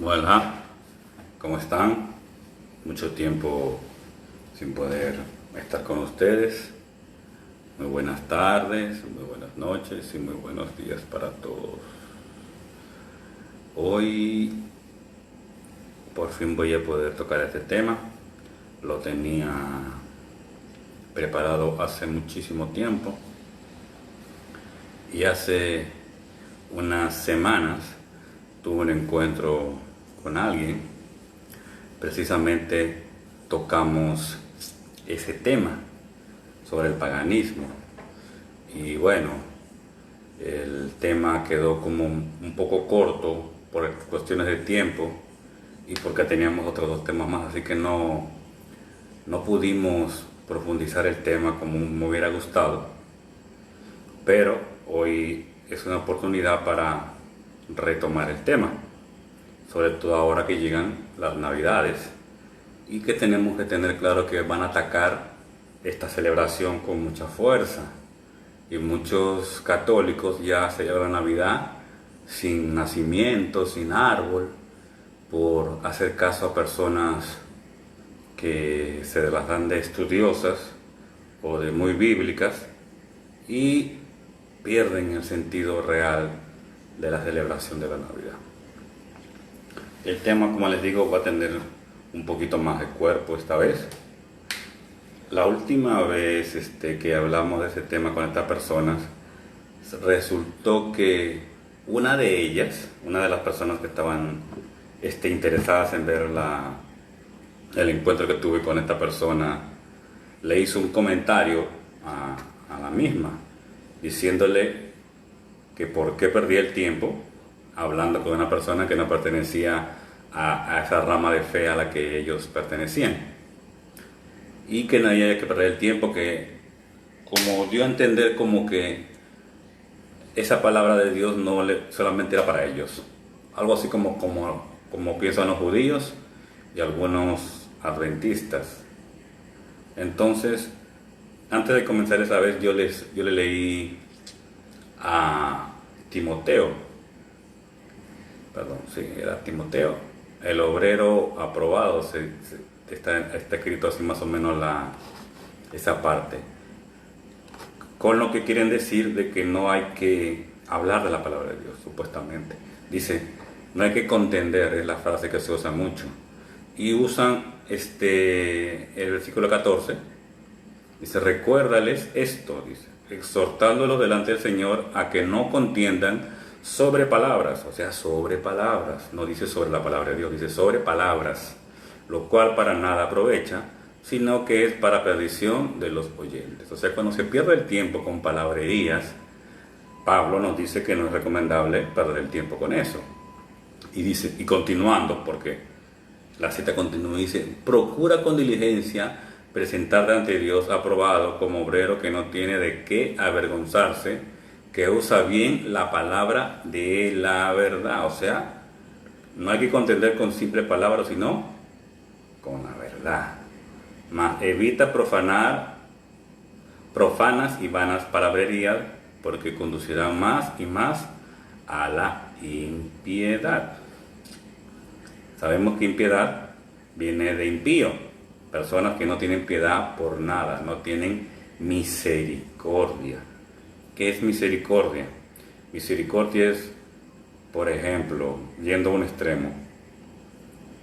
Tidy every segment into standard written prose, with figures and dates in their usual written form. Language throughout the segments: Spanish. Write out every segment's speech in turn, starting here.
Hola, ¿cómo están? Mucho tiempo sin poder estar con ustedes. Muy buenas tardes, muy buenas noches y muy buenos días para todos. Hoy por fin voy a poder tocar este tema. Lo tenía preparado hace muchísimo tiempo y hace unas semanas tuve un encuentro con alguien. Precisamente tocamos ese tema sobre el paganismo y bueno, el tema quedó como un poco corto por cuestiones de tiempo y porque teníamos otros dos temas más, así que no pudimos profundizar el tema como me hubiera gustado, pero hoy es una oportunidad para retomar el tema, sobre todo ahora que llegan las navidades y que tenemos que tener claro que van a atacar esta celebración con mucha fuerza. Y muchos católicos ya celebran Navidad sin nacimiento, sin árbol, por hacer caso a personas que se las dan de estudiosas o de muy bíblicas y pierden el sentido real de la celebración de la Navidad. El tema, como les digo, va a tener un poquito más de cuerpo esta vez. La última vez que hablamos de ese tema con estas personas, resultó que una de ellas, una de las personas que estaban interesadas en ver el encuentro que tuve con esta persona, le hizo un comentario a la misma, diciéndole que por qué perdía el tiempo hablando con una persona que no pertenecía a esa rama de fe a la que ellos pertenecían. Y que no había que perder el tiempo, que como dio a entender como que esa palabra de Dios solamente era para ellos. Algo así como piensan los judíos y algunos adventistas. Entonces, antes de comenzar esa vez, yo le leí a Timoteo, perdón, sí, era Timoteo, el obrero aprobado, está escrito así más o menos esa parte, con lo que quieren decir de que no hay que hablar de la palabra de Dios, supuestamente. Dice, no hay que contender, es la frase que se usa mucho. Y usan el versículo 14, dice, recuérdales esto, dice, exhortándolos delante del Señor a que no contiendan sobre palabras, o sea, sobre palabras, no dice sobre la palabra de Dios, dice sobre palabras, lo cual para nada aprovecha, sino que es para perdición de los oyentes. O sea, cuando se pierde el tiempo con palabrerías, Pablo nos dice que no es recomendable perder el tiempo con eso. Y dice, y continuando, porque la cita continúa, dice, procura con diligencia presentarte ante Dios aprobado como obrero que no tiene de qué avergonzarse, que usa bien la palabra de la verdad. O sea, no hay que contender con simples palabras, sino con la verdad. Mas evita profanas y vanas palabrerías, porque conducirán más y más a la impiedad. Sabemos que impiedad viene de impío, personas que no tienen piedad por nada, no tienen misericordia. ¿Qué es misericordia? Misericordia es, por ejemplo, yendo a un extremo,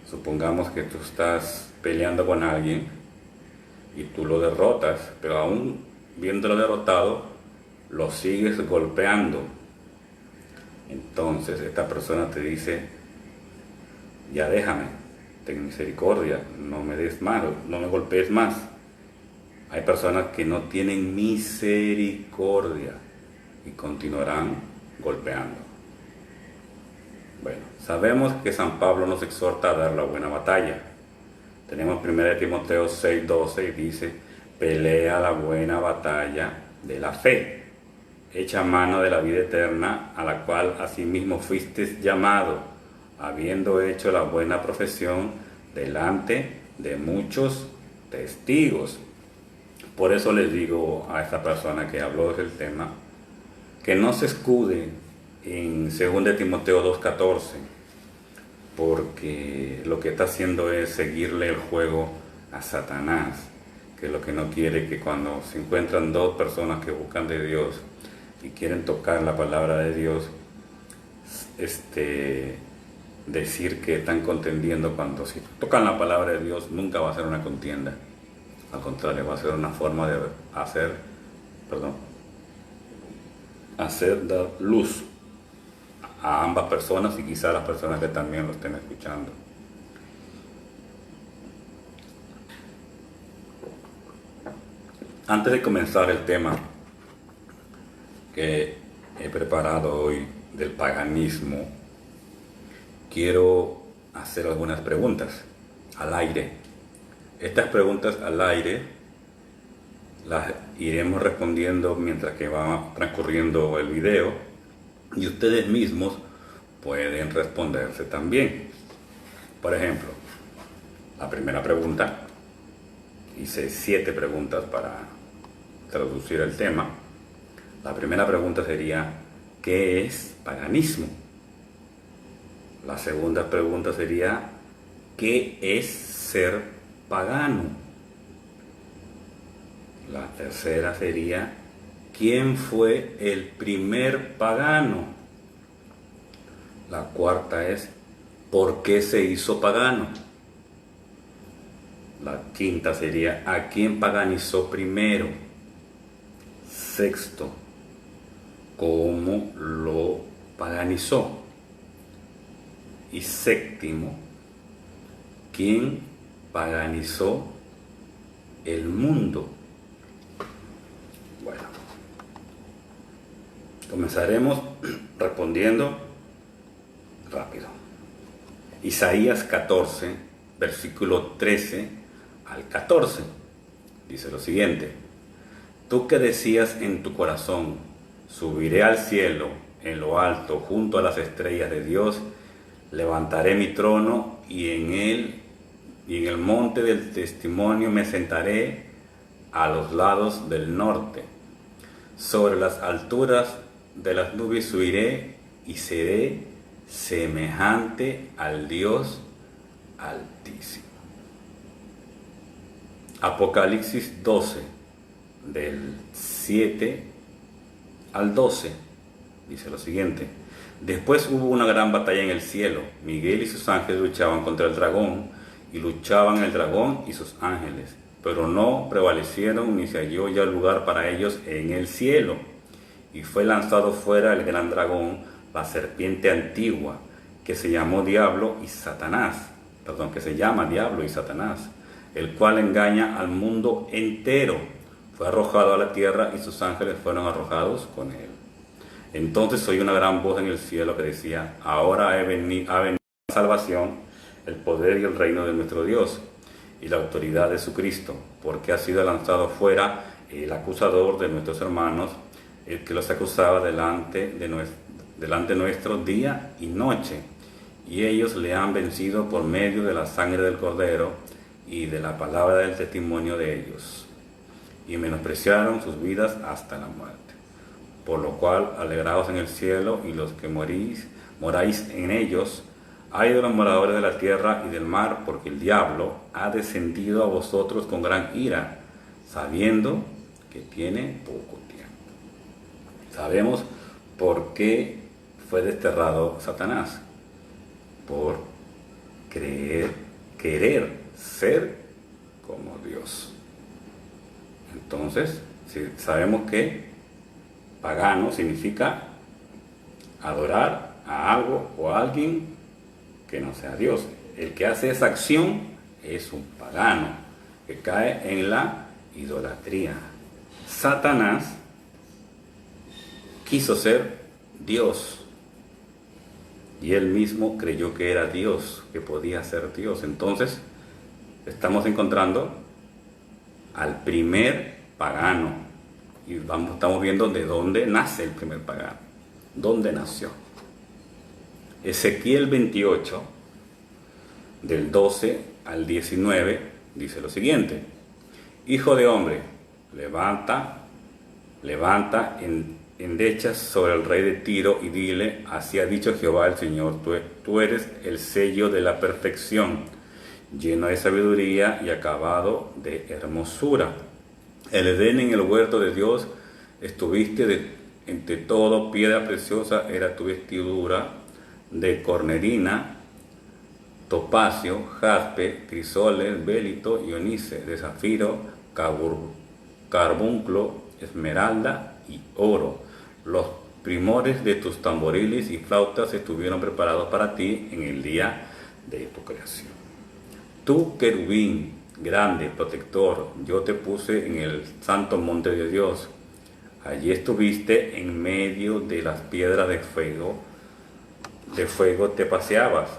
supongamos que tú estás peleando con alguien y tú lo derrotas, pero aún viéndolo derrotado, lo sigues golpeando. Entonces esta persona te dice, ya déjame, ten misericordia, no me des más, no me golpees más. Hay personas que no tienen misericordia y continuarán golpeando. Bueno, sabemos que San Pablo nos exhorta a dar la buena batalla. Tenemos 1 Timoteo 6:12 y dice, pelea la buena batalla de la fe, echa mano de la vida eterna, a la cual asimismo fuiste llamado, habiendo hecho la buena profesión delante de muchos testigos. Por eso les digo a esta persona que habló del tema, que no se escude en 2 Timoteo 2:14, porque lo que está haciendo es seguirle el juego a Satanás, que lo que no quiere que cuando se encuentran dos personas que buscan de Dios y quieren tocar la palabra de Dios, decir que están contendiendo, cuando si tocan la palabra de Dios nunca va a ser una contienda, al contrario, va a ser una forma de hacer dar luz a ambas personas y quizá a las personas que también lo estén escuchando. Antes de comenzar el tema que he preparado hoy del paganismo, quiero hacer algunas preguntas al aire. Estas preguntas al aire las iremos respondiendo mientras que va transcurriendo el video, y ustedes mismos pueden responderse también. Por ejemplo, la primera pregunta, hice 7 preguntas para traducir el tema. La primera pregunta sería: ¿qué es paganismo? La segunda pregunta sería: ¿qué es ser pagano? La tercera sería: ¿quién fue el primer pagano? La cuarta es: ¿por qué se hizo pagano? La quinta sería: ¿a quién paganizó primero? Sexto: ¿cómo lo paganizó? Y séptimo: ¿quién paganizó el mundo? Bueno, comenzaremos respondiendo rápido. Isaías 14, versículo 13 al 14, dice lo siguiente: tú que decías en tu corazón, subiré al cielo, en lo alto, junto a las estrellas de Dios, levantaré mi trono y en el monte del testimonio me sentaré a los lados del norte. Sobre las alturas de las nubes subiré y seré semejante al Dios Altísimo. Apocalipsis 12, del 7 al 12, dice lo siguiente: después hubo una gran batalla en el cielo. Miguel y sus ángeles luchaban contra el dragón, y luchaban el dragón y sus ángeles, pero no prevalecieron, ni se halló ya lugar para ellos en el cielo. Y fue lanzado fuera el gran dragón, la serpiente antigua, que se llama Diablo y Satanás, el cual engaña al mundo entero. Fue arrojado a la tierra y sus ángeles fueron arrojados con él. Entonces oí una gran voz en el cielo que decía: ahora ha venido la salvación, el poder y el reino de nuestro Dios y la autoridad de su Cristo, porque ha sido lanzado fuera el acusador de nuestros hermanos, el que los acusaba delante nuestro día y noche. Y ellos le han vencido por medio de la sangre del Cordero y de la palabra del testimonio de ellos, y menospreciaron sus vidas hasta la muerte. Por lo cual, alegraos en el cielo, y los que moráis en ellos. Ay de los moradores de la tierra y del mar, porque el diablo ha descendido a vosotros con gran ira, sabiendo que tiene poco tiempo. Sabemos por qué fue desterrado Satanás: por querer ser como Dios. Entonces, si sabemos que pagano significa adorar a algo o a alguien que no sea Dios. El que hace esa acción es un pagano, que cae en la idolatría. Satanás quiso ser Dios, y él mismo creyó que era Dios, que podía ser Dios. Entonces, estamos encontrando al primer pagano, y estamos viendo de dónde nace el primer pagano, dónde nació. Ezequiel 28, del 12 al 19, dice lo siguiente: hijo de hombre, levanta endechas sobre el rey de Tiro y dile, así ha dicho Jehová el Señor, tú eres el sello de la perfección, lleno de sabiduría y acabado de hermosura. El Edén en el huerto de Dios estuviste entre todo, piedra preciosa era tu vestidura, de cornerina, topacio, jaspe, crisoles, bélito y onice, de zafiro, carbunclo, esmeralda y oro. Los primores de tus tamboriles y flautas estuvieron preparados para ti en el día de tu creación. Tú, querubín, grande, protector, yo te puse en el santo monte de Dios. Allí estuviste en medio de las piedras de fuego te paseabas.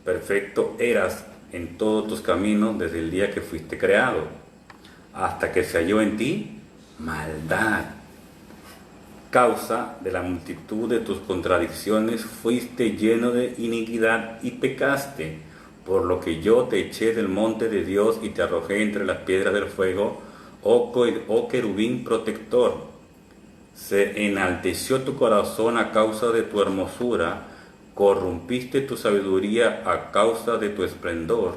Perfecto eras en todos tus caminos desde el día que fuiste creado, hasta que se halló en ti maldad. Causa de la multitud de tus contradicciones fuiste lleno de iniquidad y pecaste, por lo que yo te eché del monte de Dios y te arrojé entre las piedras del fuego, oh querubín protector. Se enalteció tu corazón a causa de tu hermosura, corrompiste tu sabiduría a causa de tu esplendor.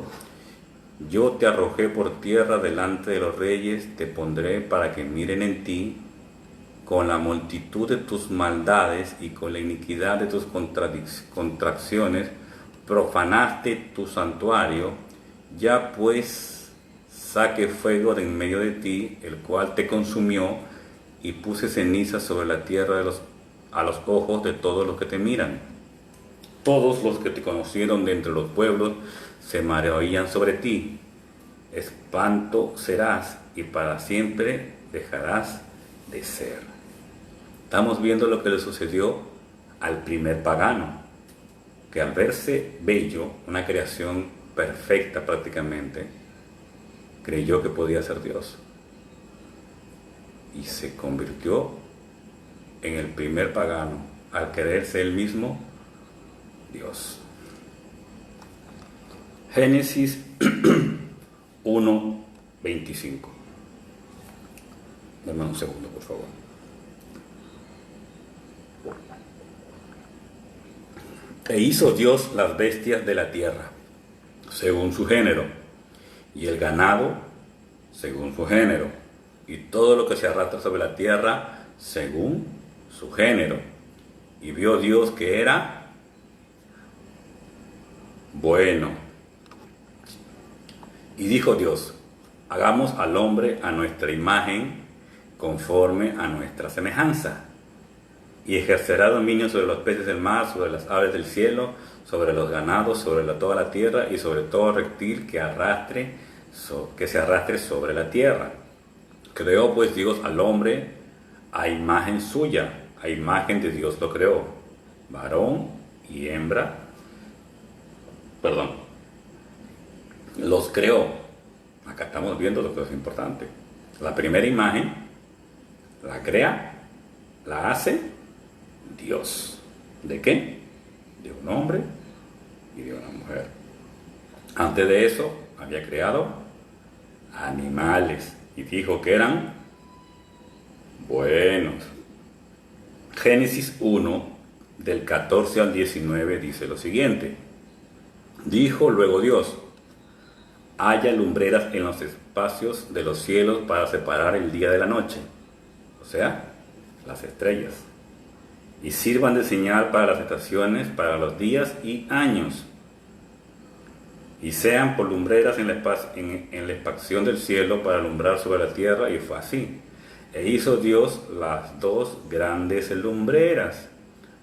Yo te arrojé por tierra delante de los reyes, te pondré para que miren en ti. Con la multitud de tus maldades y con la iniquidad de tus contracciones, profanaste tu santuario. Ya pues saqué fuego de en medio de ti, el cual te consumió, y puse ceniza sobre la tierra a los ojos de todos los que te miran. Todos los que te conocieron de entre los pueblos se maravillan sobre ti. Espanto serás y para siempre dejarás de ser. Estamos viendo lo que le sucedió al primer pagano, que al verse bello, una creación perfecta prácticamente, creyó que podía ser Dios. Y se convirtió en el primer pagano al creerse él mismo Dios. Génesis 1:25. Dame un segundo, por favor. E hizo Dios las bestias de la tierra, según su género, y el ganado, según su género, y todo lo que se arrastra sobre la tierra, según su género. Y vio Dios que era bueno. Y dijo Dios, hagamos al hombre a nuestra imagen, conforme a nuestra semejanza. Y ejercerá dominio sobre los peces del mar, sobre las aves del cielo, sobre los ganados, sobre toda la tierra y sobre todo reptil que se arrastre sobre la tierra. Creó pues Dios al hombre a imagen suya, a imagen de Dios lo creó, varón y hembra, los creó. Acá estamos viendo lo que es importante. La primera imagen la crea, la hace Dios. ¿De qué? De un hombre y de una mujer. Antes de eso había creado animales y dijo que eran buenos. Génesis 1, del 14 al 19 dice lo siguiente. Dijo luego Dios, haya lumbreras en los espacios de los cielos para separar el día de la noche, o sea, las estrellas, y sirvan de señal para las estaciones, para los días y años, y sean por lumbreras en la expansión del cielo para alumbrar sobre la tierra, y fue así. E hizo Dios las dos grandes lumbreras,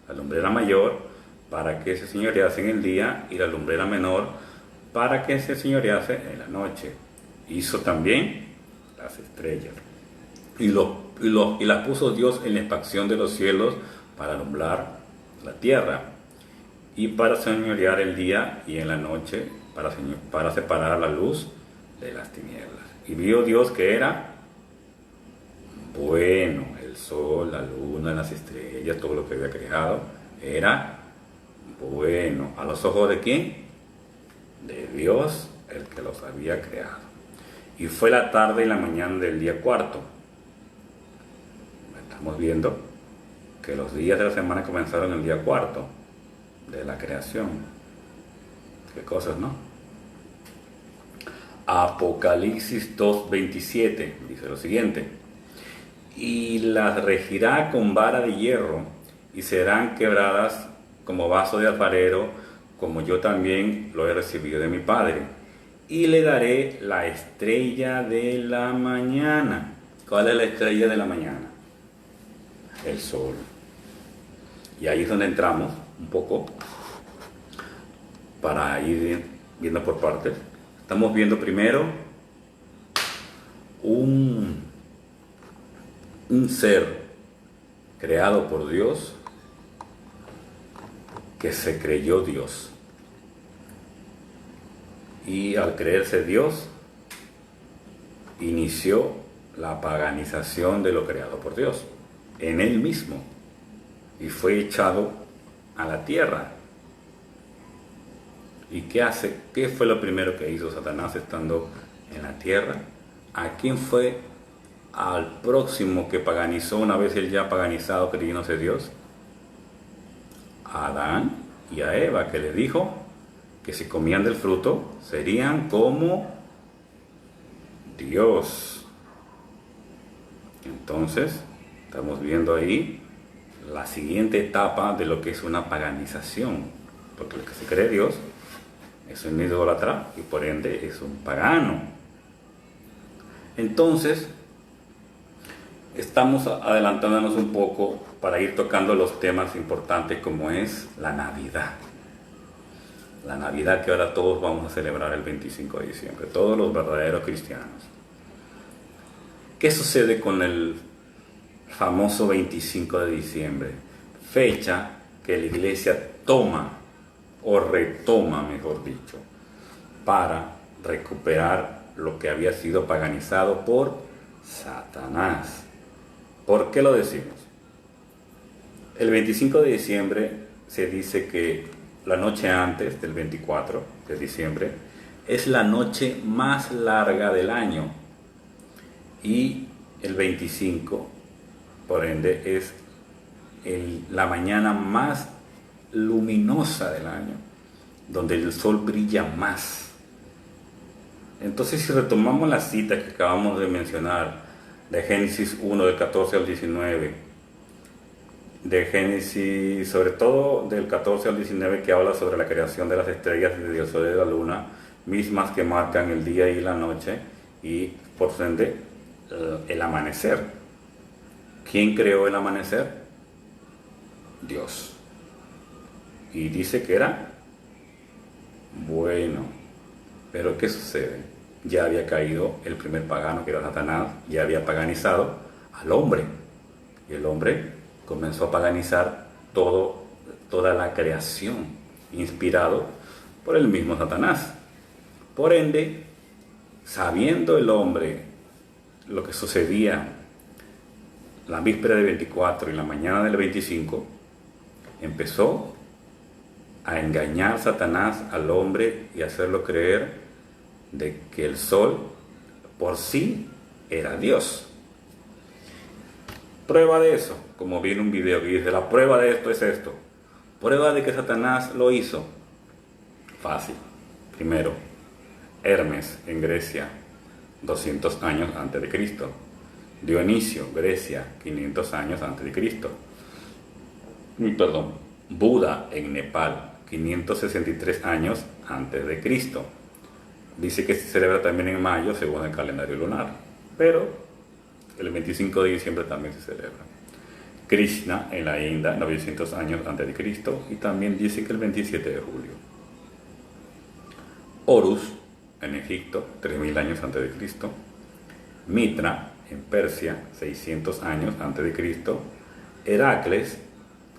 la lumbrera mayor para que se señorease en el día y la lumbrera menor para que se señorease en la noche. Hizo también las estrellas y las puso Dios en la expansión de los cielos para alumbrar la tierra y para señorear el día y en la noche para separar la luz de las tinieblas. Y vio Dios que era bueno, el sol, la luna, las estrellas, todo lo que había creado era bueno. ¿A los ojos de quién? De Dios, el que los había creado. Y fue la tarde y la mañana del día cuarto. Estamos viendo que los días de la semana comenzaron el día cuarto de la creación. Qué cosas, ¿no? Apocalipsis 2:27 dice lo siguiente: y las regirá con vara de hierro, y serán quebradas como vaso de alfarero, como yo también lo he recibido de mi Padre. Y le daré la estrella de la mañana. ¿Cuál es la estrella de la mañana? El sol. Y ahí es donde entramos un poco para ir viendo por partes. Estamos viendo primero un ser creado por Dios que se creyó Dios. Y al creerse Dios, inició la paganización de lo creado por Dios en él mismo y fue echado a la tierra. ¿Y qué hace? ¿Qué fue lo primero que hizo Satanás estando en la tierra? ¿A quién fue? Al próximo que paganizó una vez él ya paganizado creyéndose Dios. A Adán y a Eva, que le dijo que si comían del fruto serían como Dios. Entonces, estamos viendo ahí la siguiente etapa de lo que es una paganización, porque el que se cree Dios es un idólatra y por ende es un pagano. Entonces, estamos adelantándonos un poco para ir tocando los temas importantes como es la Navidad. La Navidad que ahora todos vamos a celebrar el 25 de diciembre, todos los verdaderos cristianos. ¿Qué sucede con el famoso 25 de diciembre? Fecha que la iglesia toma o retoma, mejor dicho, para recuperar lo que había sido paganizado por Satanás. ¿Por qué lo decimos? El 25 de diciembre se dice que la noche antes del 24 de diciembre es la noche más larga del año y el 25, por ende, es la mañana más luminosa del año, donde el sol brilla más. Entonces, si retomamos la cita que acabamos de mencionar de Génesis 1 del 14 al 19, de Génesis, sobre todo del 14 al 19, que habla sobre la creación de las estrellas y del sol y de la luna, mismas que marcan el día y la noche, y por ende el amanecer. ¿Quién creó el amanecer? Dios. Y dice que era bueno. Pero ¿qué sucede? Ya había caído el primer pagano, que era Satanás, ya había paganizado al hombre. Y el hombre comenzó a paganizar toda la creación, inspirado por el mismo Satanás. Por ende, sabiendo el hombre lo que sucedía la víspera del 24 y la mañana del 25, empezó a engañar Satanás al hombre y hacerlo creer de que el sol por sí era Dios. Prueba de eso, como vi en un video que dice, la prueba de esto es esto. Prueba de que Satanás lo hizo. Fácil. Primero, Hermes en Grecia, 200 años antes de Cristo. Dionisio, Grecia, 500 años antes de Cristo. Buda en Nepal, 563 años antes de Cristo. Dice que se celebra también en mayo según el calendario lunar, pero el 25 de diciembre también se celebra. Krishna en la India, 900 años antes de Cristo, y también dice que el 27 de julio. Horus en Egipto, 3000 años antes de Cristo. Mitra en Persia, 600 años antes de Cristo. Heracles,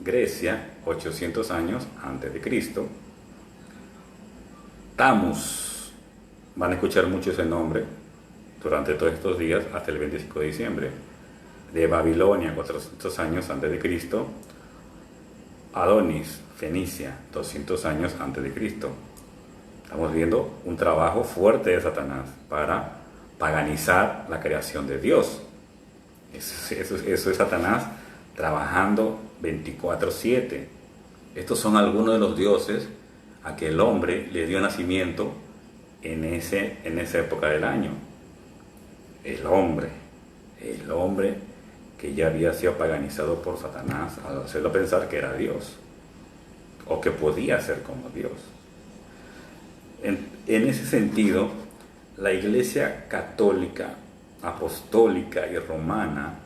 Grecia, 800 años antes de Cristo. Tammuz, van a escuchar mucho ese nombre durante todos estos días hasta el 25 de diciembre. De Babilonia, 400 años antes de Cristo. Adonis, Fenicia, 200 años antes de Cristo. Estamos viendo un trabajo fuerte de Satanás para paganizar la creación de Dios. Eso es Satanás trabajando 24/7. Estos son algunos de los dioses a que el hombre le dio nacimiento en esa época del año. El hombre que ya había sido paganizado por Satanás al hacerlo pensar que era Dios o que podía ser como Dios. En ese sentido, la Iglesia católica, apostólica y romana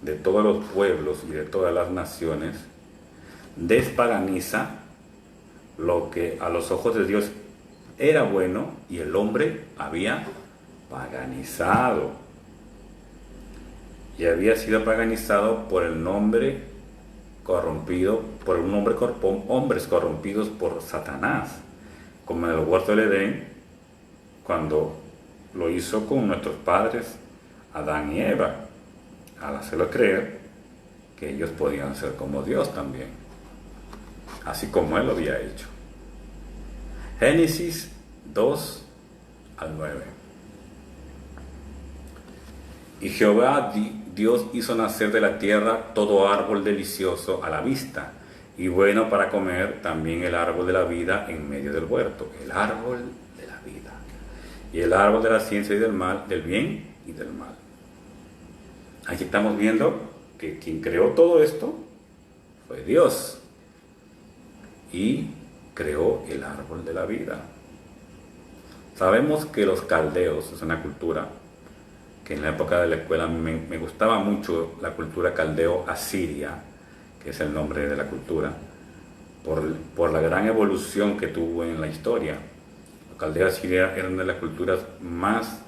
de todos los pueblos y de todas las naciones despaganiza lo que a los ojos de Dios era bueno y el hombre había paganizado. Y había sido paganizado por el nombre corrompido, por hombres corrompidos por Satanás, como en el huerto del Edén, cuando lo hizo con nuestros padres, Adán y Eva, al hacerlo creer que ellos podían ser como Dios también, así como Él lo había hecho. Génesis 2-9. Y Jehová Dios hizo nacer de la tierra todo árbol delicioso a la vista y bueno para comer, también el árbol de la vida en medio del huerto, el árbol de la vida, y el árbol de la ciencia y del mal, del bien y del mal. Aquí estamos viendo que quien creó todo esto fue Dios y creó el árbol de la vida. Sabemos que los caldeos es una cultura que en la época de la escuela me gustaba mucho, la cultura caldeo-asiria, que es el nombre de la cultura, por la gran evolución que tuvo en la historia. Los caldeo-asiria eran una de las culturas más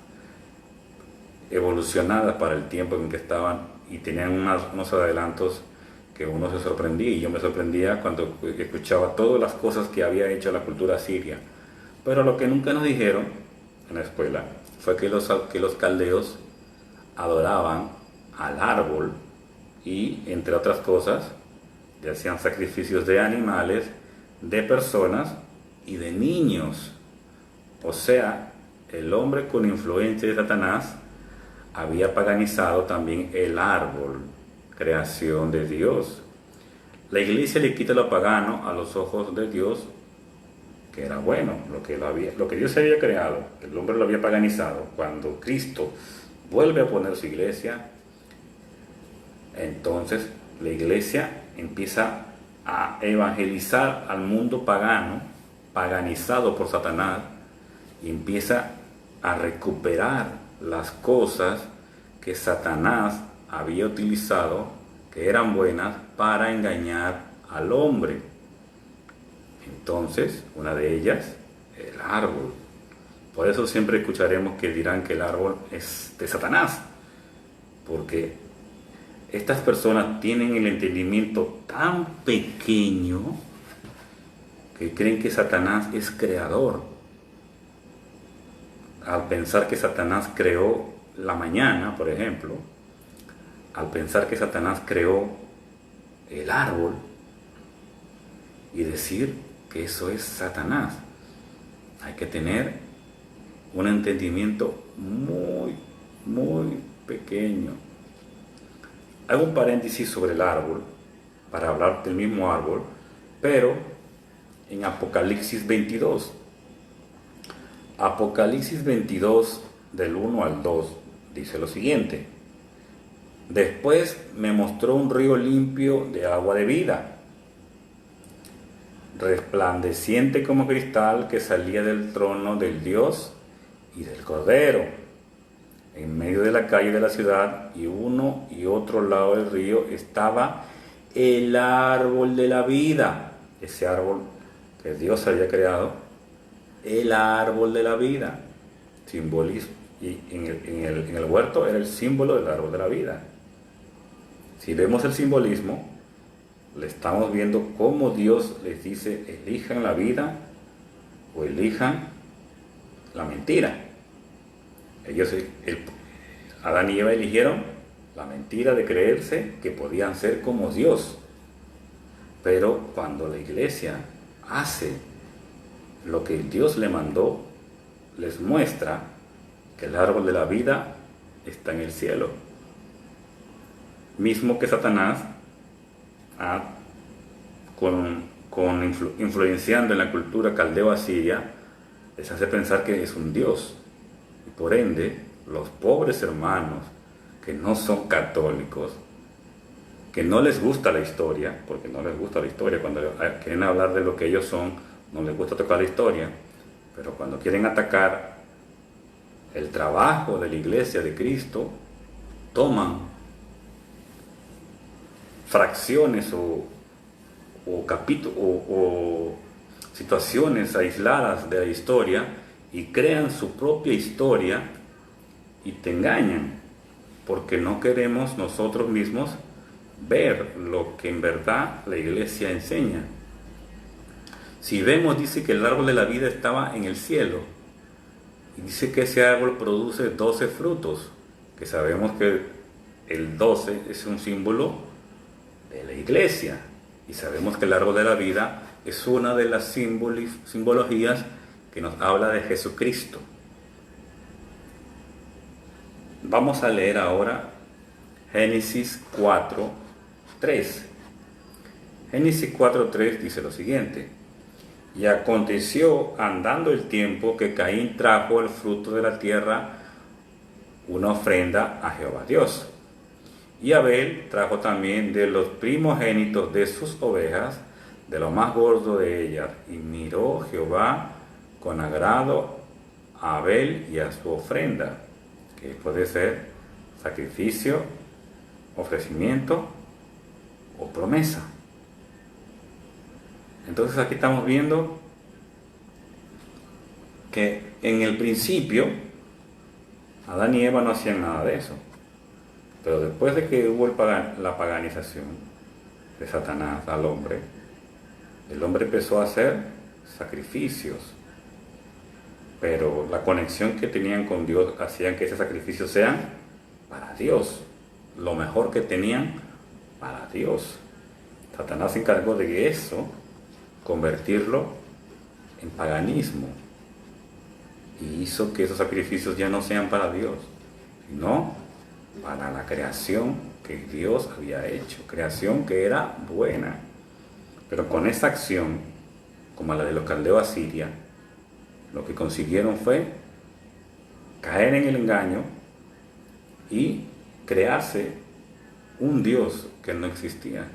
evolucionadas para el tiempo en que estaban y tenían unos adelantos que uno se sorprendía, y yo me sorprendía cuando escuchaba todas las cosas que había hecho la cultura asiria. Pero lo que nunca nos dijeron en la escuela fue que los caldeos adoraban al árbol y, entre otras cosas, le hacían sacrificios de animales, de personas y de niños. O sea, el hombre con influencia de Satanás había paganizado también el árbol, creación de Dios. La iglesia le quita lo pagano a los ojos de Dios, que era bueno, lo que Dios había creado, el hombre lo había paganizado. Cuando Cristo vuelve a poner su iglesia, entonces la iglesia empieza a evangelizar al mundo pagano, paganizado por Satanás, y empieza a recuperar las cosas que Satanás había utilizado, que eran buenas, para engañar al hombre. Entonces, una de ellas, el árbol. Por eso siempre escucharemos que dirán que el árbol es de Satanás, porque estas personas tienen el entendimiento tan pequeño que creen que Satanás es creador. Al pensar que Satanás creó la mañana, por ejemplo, al pensar que Satanás creó el árbol y decir que eso es Satanás, hay que tener un entendimiento muy, muy pequeño. Hago un paréntesis sobre el árbol para hablar del mismo árbol, pero en Apocalipsis 22. Apocalipsis 22, del 1 al 2, dice lo siguiente: Después me mostró un río limpio de agua de vida, resplandeciente como cristal, que salía del trono del Dios y del Cordero, en medio de la calle de la ciudad, y uno y otro lado del río estaba el árbol de la vida, ese árbol que Dios había creado, el árbol de la vida, simbolismo, y en el huerto era el símbolo del árbol de la vida. Si vemos el simbolismo, le estamos viendo cómo Dios les dice: elijan la vida o elijan la mentira. Adán y Eva eligieron la mentira de creerse que podían ser como Dios. Pero cuando la iglesia hace lo que Dios le mandó, les muestra que el árbol de la vida está en el cielo, mismo que Satanás ¿ah? Influenciando en la cultura caldeo-asiria, les hace pensar que es un dios. Y por ende, los pobres hermanos que no son católicos, que no les gusta la historia, porque no les gusta la historia, cuando quieren hablar de lo que ellos son, no les gusta tocar la historia, pero cuando quieren atacar el trabajo de la iglesia de Cristo, toman fracciones o situaciones aisladas de la historia y crean su propia historia y te engañan, porque no queremos nosotros mismos ver lo que en verdad la iglesia enseña. Si vemos, dice que el árbol de la vida estaba en el cielo, y dice que ese árbol produce 12 frutos, que sabemos que el 12 es un símbolo de la iglesia, y sabemos que el árbol de la vida es una de las simbologías que nos habla de Jesucristo. Vamos a leer ahora Génesis 4:3. Génesis 4:3 dice lo siguiente: y aconteció andando el tiempo que Caín trajo el fruto de la tierra una ofrenda a Jehová Dios. Y Abel trajo también de los primogénitos de sus ovejas, de lo más gordo de ellas. Y miró Jehová con agrado a Abel y a su ofrenda, que puede ser sacrificio, ofrecimiento o promesa. Entonces aquí estamos viendo que en el principio Adán y Eva no hacían nada de eso. Pero después de que hubo la paganización de Satanás al hombre, el hombre empezó a hacer sacrificios. Pero la conexión que tenían con Dios hacían que esos sacrificios sean para Dios. Lo mejor que tenían para Dios. Satanás se encargó de eso, convertirlo en paganismo. Y hizo que esos sacrificios ya no sean para Dios, sino para la creación que Dios había hecho, creación que era buena. Pero con esa acción, como la de los caldeos asiria, lo que consiguieron fue caer en el engaño y crearse un Dios que no existía,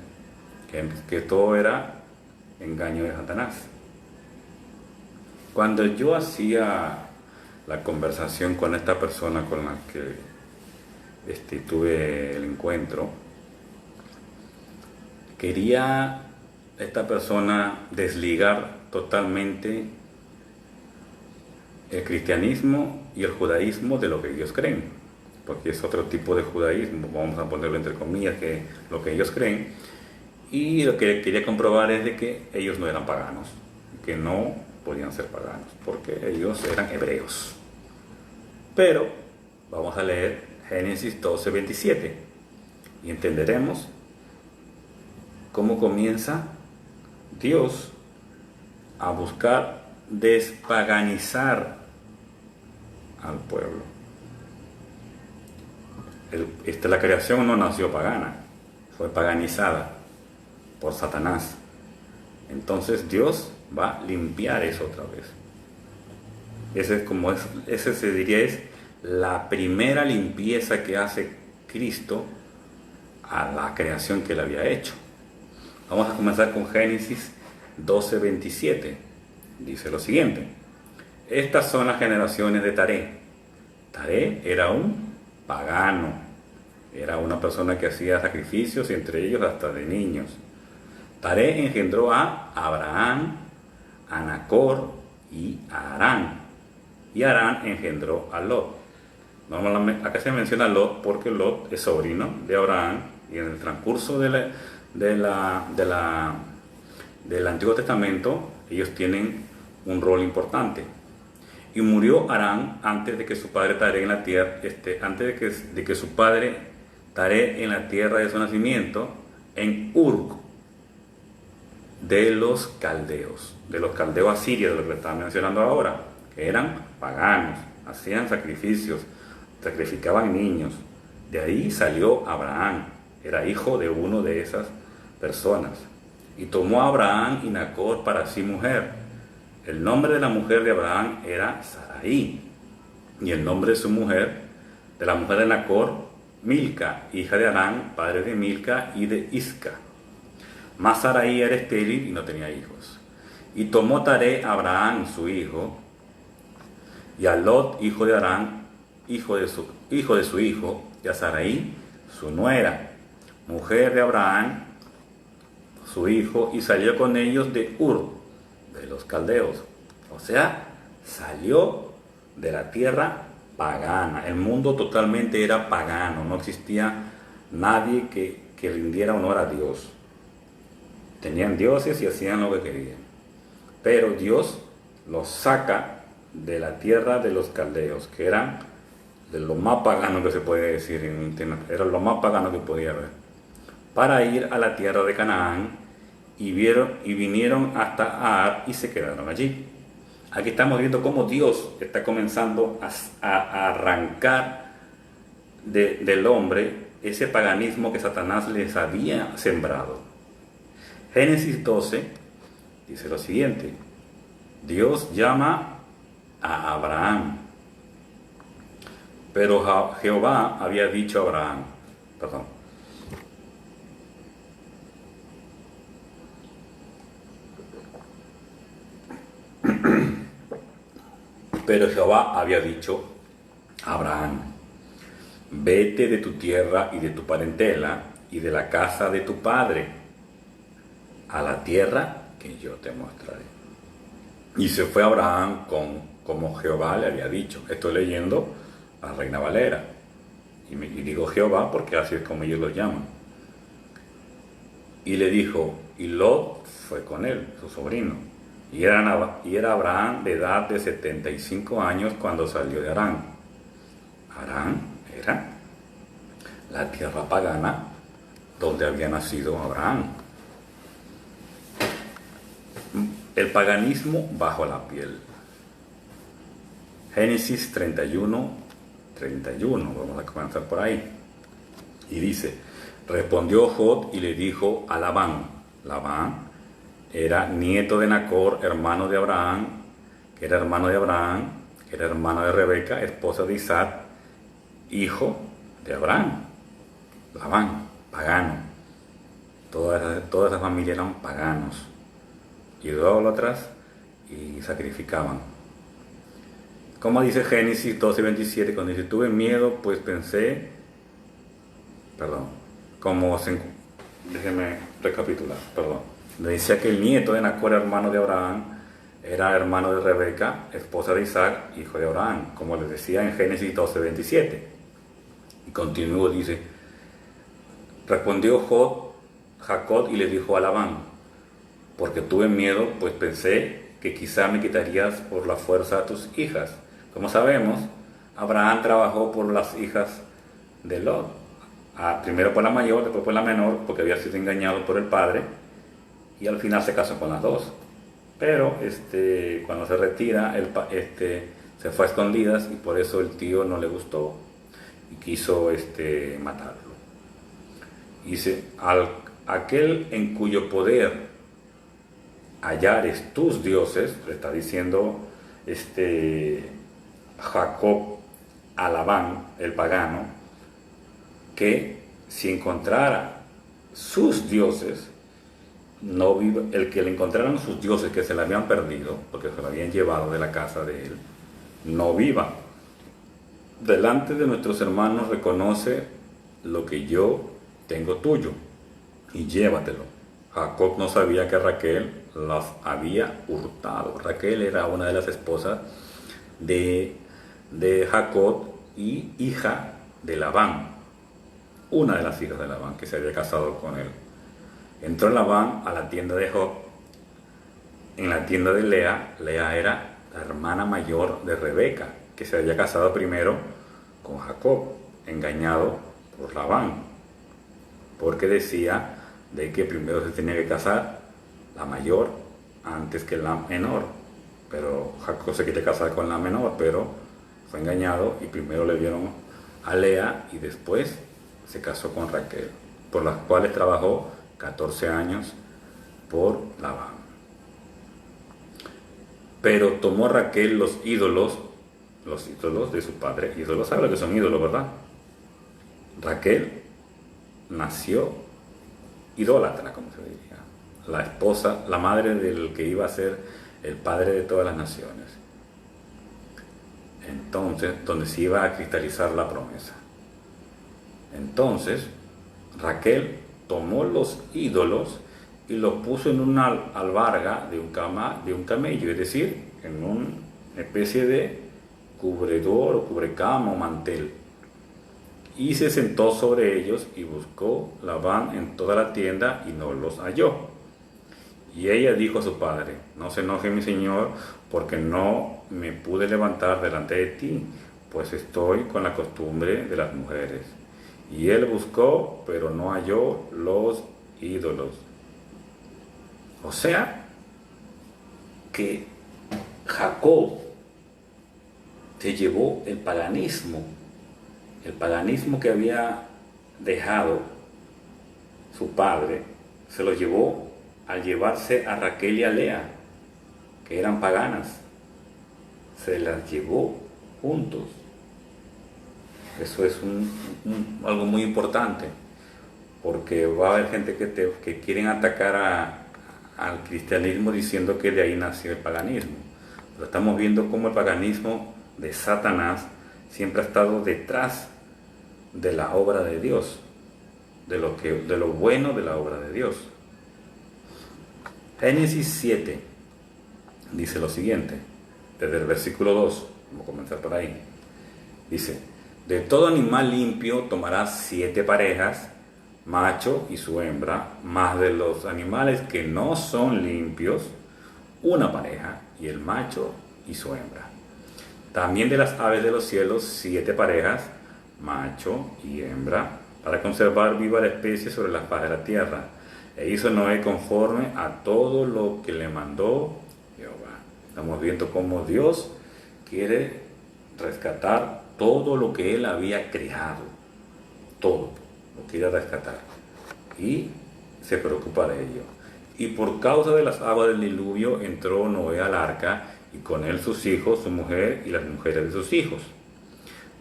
que todo era engaño de Satanás. Cuando yo hacía la conversación con esta persona con la que tuve el encuentro, quería esta persona desligar totalmente el cristianismo y el judaísmo de lo que ellos creen, porque es otro tipo de judaísmo, vamos a ponerlo entre comillas, que lo que ellos creen. Y lo que quería comprobar es de que ellos no eran paganos, que no podían ser paganos, porque ellos eran hebreos. Pero vamos a leer Génesis 12:27 y entenderemos cómo comienza Dios a buscar despaganizar al pueblo. La creación no nació pagana, fue paganizada por Satanás. Entonces Dios va a limpiar eso otra vez. Ese se diría es la primera limpieza que hace Cristo a la creación que él había hecho. Vamos a comenzar con Génesis 12:27. Dice lo siguiente: estas son las generaciones de Taré. Taré era un pagano, era una persona que hacía sacrificios, entre ellos hasta de niños. Taré engendró a Abraham, a Nacor y a Harán. Y Harán engendró a Lot. Normalmente, acá se menciona Lot porque Lot es sobrino de Abraham, y en el transcurso del Antiguo Testamento ellos tienen un rol importante. Y murió Harán antes de que su padre Taré en la tierra, antes de que su padre Taré en la tierra de su nacimiento, en Ur de los caldeos asirios, de lo que le estaba mencionando ahora, que eran paganos, hacían sacrificios, sacrificaban niños. De ahí salió Abraham, era hijo de uno de esas personas. Y tomó a Abraham y Nacor para sí mujer. El nombre de la mujer de Abraham era Sarai, y el nombre de su mujer, de la mujer de Nacor, Milca, hija de Harán, padre de Milca y de Isca. Mas Sarai era estéril y no tenía hijos. Y tomó Taré a Abraham su hijo, y a Lot, hijo de Harán, hijo de su hijo, y a Sarai, su nuera, mujer de Abraham, su hijo, y salió con ellos de Ur, de los caldeos. O sea, salió de la tierra pagana. El mundo totalmente era pagano, no existía nadie que rindiera honor a Dios. Tenían dioses y hacían lo que querían. Pero Dios los saca de la tierra de los caldeos, que eran de lo más pagano que se puede decir, era lo más pagano que podía haber, para ir a la tierra de Canaán, y vinieron hasta Ar y se quedaron allí. Aquí estamos viendo cómo Dios está comenzando a arrancar del hombre ese paganismo que Satanás les había sembrado. Génesis 12 dice lo siguiente: Dios llama a Abraham, pero Jehová había dicho a Abraham, pero Jehová había dicho a Abraham: vete de tu tierra y de tu parentela y de la casa de tu padre a la tierra que yo te mostraré. Y se fue Abraham como Jehová le había dicho. Estoy leyendo la Reina Valera. Y digo Jehová porque así es como ellos lo llaman. Y le dijo, y Lot fue con él, su sobrino. Y era Abraham de edad de 75 años cuando salió de Harán. Harán era la tierra pagana donde había nacido Abraham. El paganismo bajo la piel. Génesis 31, vamos a comenzar por ahí. Y dice, respondió Jod y le dijo a Labán. Labán era nieto de Nacor, hermano de Abraham, que era hermano de Abraham, que era hermano de Rebeca, esposa de Isaac, hijo de Abraham. Labán, pagano. Toda esa familia eran paganos, idólatras, y sacrificaban. Como dice Génesis 12:27, cuando dice, tuve miedo, pues pensé, déjeme recapitular, Le decía que el nieto de Nacor, hermano de Abraham, era hermano de Rebeca, esposa de Isaac, hijo de Abraham, como les decía en Génesis 12:27. Y continuó, dice, respondió Jacob y le dijo a Labán, porque tuve miedo, pues pensé que quizá me quitarías por la fuerza a tus hijas. Como sabemos, Abraham trabajó por las hijas de Lot. Primero por la mayor, después por la menor, porque había sido engañado por el padre, y al final se casó con las dos. Pero cuando se retira, se fue a escondidas, y por eso el tío no le gustó y quiso matarlo. Dice, aquel en cuyo poder hallares tus dioses, le está diciendo Jacob a Labán, el pagano, que si encontrara sus dioses, el que le encontraran sus dioses que se le habían perdido, porque se lo habían llevado de la casa de él, no viva. Delante de nuestros hermanos reconoce lo que yo tengo tuyo y llévatelo. Jacob no sabía que Raquel las había hurtado. Raquel era una de las esposas de Jacob y hija de Labán, una de las hijas de Labán que se había casado con él. Entró Labán a la tienda de Job. En la tienda de Lea era la hermana mayor de Rebeca, que se había casado primero con Jacob, engañado por Labán, porque decía de que primero se tenía que casar la mayor antes que la menor. Pero Jacob se quería casar con la menor, pero fue engañado y primero le dieron a Lea y después se casó con Raquel, por las cuales trabajó 14 años, por Labán. Pero tomó Raquel los ídolos de su padre. Ídolos, sabe lo que son ídolos, ¿verdad? Raquel nació idólatra, como se diría. La esposa, la madre del que iba a ser el padre de todas las naciones. Entonces, donde se iba a cristalizar la promesa. Entonces, Raquel tomó los ídolos y los puso en una albarga de un camello, es decir, en una especie de cubredor o cubrecama o mantel. Y se sentó sobre ellos y buscó Labán en toda la tienda y no los halló. Y ella dijo a su padre: no se enoje mi señor, porque no me pude levantar delante de ti, pues estoy con la costumbre de las mujeres. Y él buscó, pero no halló los ídolos. O sea, que Jacob se llevó el paganismo que había dejado su padre, se lo llevó al llevarse a Raquel y a Lea, que eran paganas. Se las llevó juntos. Eso es algo muy importante, porque va a haber gente que quieren atacar al cristianismo diciendo que de ahí nació el paganismo. Pero estamos viendo cómo el paganismo de Satanás siempre ha estado detrás de la obra de Dios, de lo bueno de la obra de Dios. Génesis 7 dice lo siguiente, desde el versículo 2, vamos a comenzar por ahí. Dice: de todo animal limpio tomarás 7 parejas, macho y su hembra, más de los animales que no son limpios, una pareja, y el macho y su hembra. También de las aves de los cielos 7 parejas, macho y hembra, para conservar viva la especie sobre la faz de la tierra. E hizo Noé conforme a todo lo que le mandó Jehová. Estamos viendo cómo Dios quiere rescatar todo lo que él había creado. Todo lo quiere rescatar. Y se preocupa de ello. Y por causa de las aguas del diluvio entró Noé al arca, y con él sus hijos, su mujer y las mujeres de sus hijos.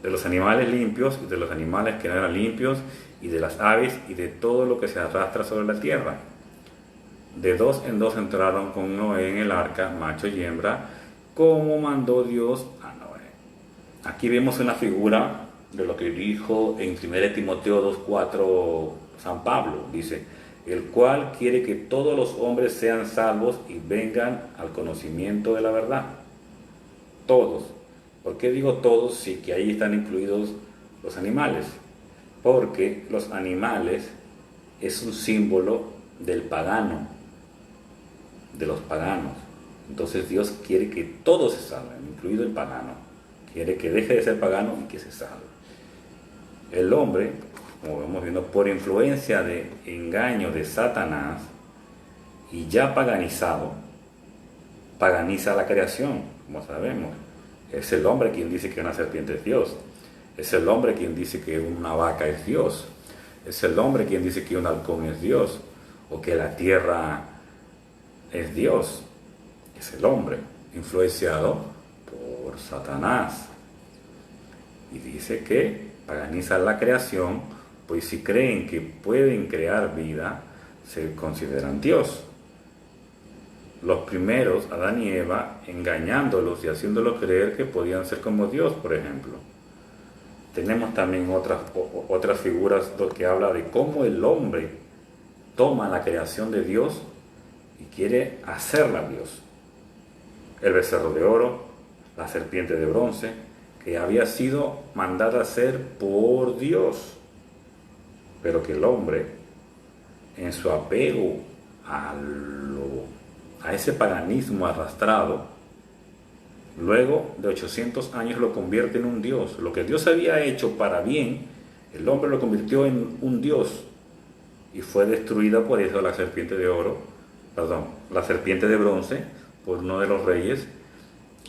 De los animales limpios y de los animales que no eran limpios, y de las aves y de todo lo que se arrastra sobre la tierra. De 2 en 2 entraron con Noé en el arca, macho y hembra, como mandó Dios a Noé. Aquí vemos una figura de lo que dijo en 1 Timoteo 2:4 San Pablo. Dice: el cual quiere que todos los hombres sean salvos y vengan al conocimiento de la verdad. Todos. ¿Por qué digo todos si que ahí están incluidos los animales? Porque los animales es un símbolo del pagano, de los paganos. Entonces Dios quiere que todos se salven, incluido el pagano. Quiere que deje de ser pagano y que se salve. El hombre, como vamos viendo, por influencia de engaño de Satanás y ya paganizado, paganiza la creación, como sabemos. Es el hombre quien dice que una serpiente es Dios. Es el hombre quien dice que una vaca es Dios. Es el hombre quien dice que un halcón es Dios. O que la tierra es Dios. Es el hombre influenciado por Satanás. Y dice que paganiza la creación, pues si creen que pueden crear vida, se consideran Dios. Los primeros, Adán y Eva, engañándolos y haciéndolos creer que podían ser como Dios, por ejemplo. Tenemos también otras figuras que habla de cómo el hombre toma la creación de Dios y quiere hacerla Dios. El becerro de oro, la serpiente de bronce, que había sido mandada a ser por Dios, pero que el hombre, en su apego a ese paganismo arrastrado, luego de 800 años lo convierte en un Dios. Lo que Dios había hecho para bien, el hombre lo convirtió en un Dios, y fue destruida por eso la serpiente de bronce, por uno de los reyes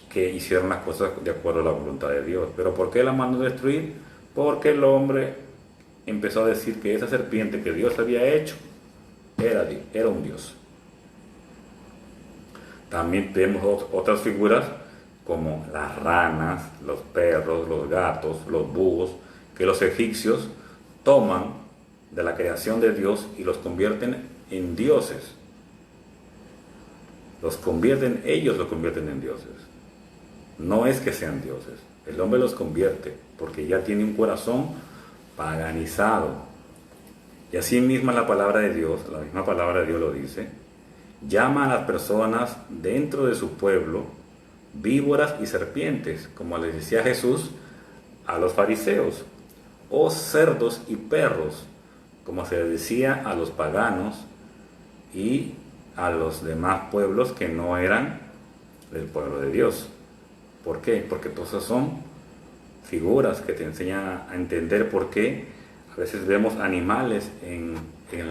que hicieron las cosas de acuerdo a la voluntad de Dios. ¿Pero por qué la mandó destruir? Porque el hombre empezó a decir que esa serpiente que Dios había hecho era un dios. También tenemos otras figuras como las ranas, los perros, los gatos, los búhos, que los egipcios toman de la creación de Dios y los convierten en dioses. Ellos los convierten en dioses. No es que sean dioses, el hombre los convierte porque ya tiene un corazón paganizado. Y así misma la palabra de Dios, la misma palabra de Dios lo dice, llama a las personas dentro de su pueblo víboras y serpientes, como les decía Jesús a los fariseos, o cerdos y perros, como se les decía a los paganos y a los demás pueblos que no eran del pueblo de Dios. ¿Por qué? Porque todas esas son figuras que te enseñan a entender por qué a veces vemos animales en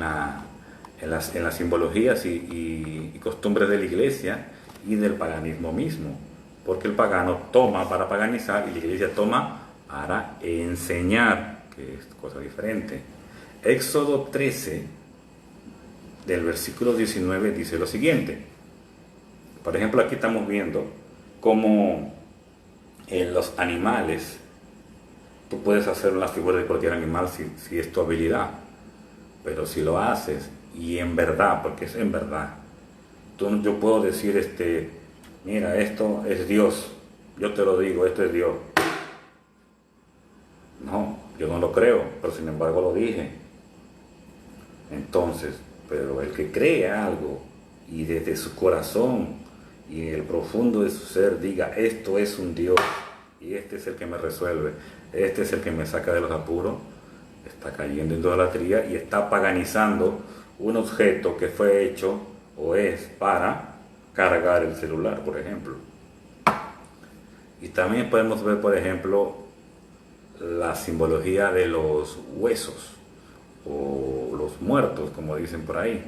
las simbologías y costumbres de la iglesia y del paganismo mismo. Porque el pagano toma para paganizar y la iglesia toma para enseñar, que es cosa diferente. Éxodo 13, del versículo 19, dice lo siguiente. Por ejemplo, aquí estamos viendo cómo en los animales, tú puedes hacer una figura de cualquier animal si es tu habilidad, pero si lo haces y en verdad, porque es en verdad, yo puedo decir, mira, esto es Dios, yo te lo digo, esto es Dios. No, yo no lo creo, pero sin embargo lo dije. Entonces, pero el que cree algo y desde su corazón y en el profundo de su ser diga, esto es un Dios y este es el que me resuelve, este es el que me saca de los apuros, está cayendo en idolatría y está paganizando un objeto que fue hecho o es para cargar el celular, por ejemplo. Y también podemos ver, por ejemplo, la simbología de los huesos o los muertos, como dicen por ahí.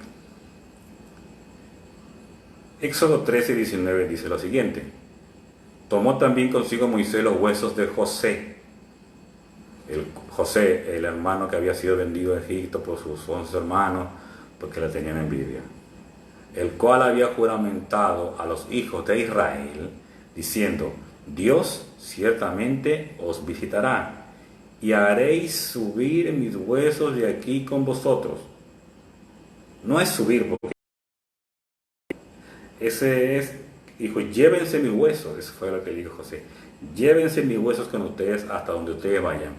Éxodo 13:19 dice lo siguiente: tomó también consigo Moisés los huesos de José, el hermano que había sido vendido a Egipto por sus 11 hermanos porque le tenían envidia, el cual había juramentado a los hijos de Israel diciendo, Dios ciertamente os visitará y haréis subir mis huesos de aquí con vosotros. No es subir, porque ese es, dijo, llévense mis huesos, eso fue lo que le dijo José, llévense mis huesos con ustedes hasta donde ustedes vayan.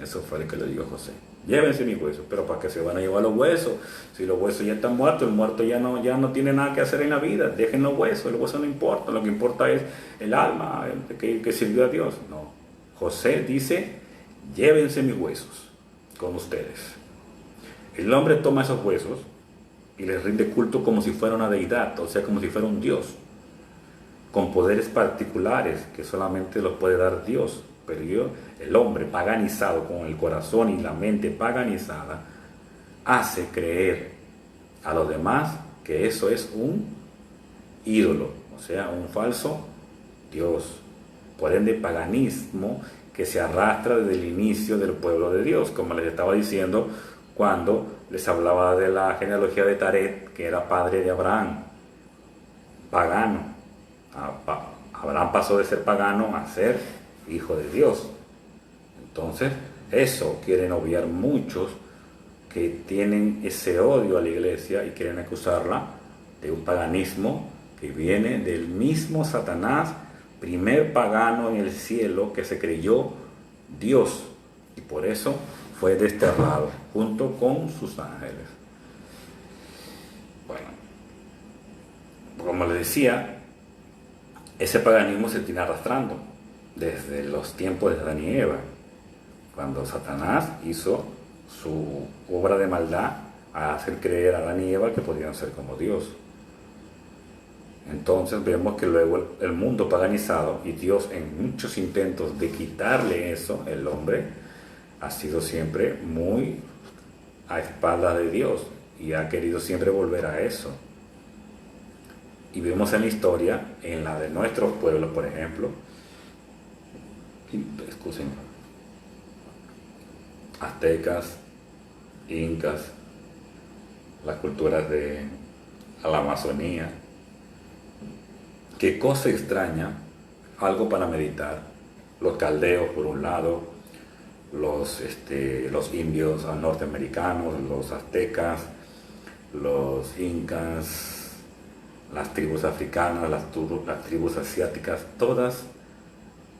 Eso fue lo que le dijo José, llévense mis huesos. Pero ¿para qué se van a llevar los huesos? Si los huesos ya están muertos, el muerto ya no tiene nada que hacer en la vida, dejen los huesos no importa, lo que importa es el alma que sirvió a Dios. No, José dice, llévense mis huesos con ustedes. El hombre toma esos huesos y les rinde culto como si fuera una deidad, o sea, como si fuera un Dios, con poderes particulares que solamente los puede dar Dios. Pero el hombre paganizado, con el corazón y la mente paganizada, hace creer a los demás que eso es un ídolo, o sea, un falso Dios. Por ende, paganismo que se arrastra desde el inicio del pueblo de Dios, como les estaba diciendo cuando les hablaba de la genealogía de Taret, que era padre de Abraham, pagano. Abraham pasó de ser pagano a ser hijo de Dios. Entonces, eso quieren obviar muchos que tienen ese odio a la iglesia y quieren acusarla de un paganismo que viene del mismo Satanás, primer pagano en el cielo que se creyó Dios y por eso fue desterrado junto con sus ángeles. Bueno, como les decía, ese paganismo se tiene arrastrando desde los tiempos de Adán y Eva, cuando Satanás hizo su obra de maldad a hacer creer a Adán y Eva que podían ser como Dios. Entonces vemos que luego el mundo paganizado y Dios, en muchos intentos de quitarle eso, el hombre ha sido siempre muy a espaldas de Dios y ha querido siempre volver a eso. Y vemos en la historia, en la de nuestros pueblos, por ejemplo, aztecas, incas, las culturas de la Amazonía. Qué cosa extraña, algo para meditar. Los caldeos por un lado, los indios norteamericanos, los aztecas, los incas, las tribus africanas, las tribus asiáticas, todas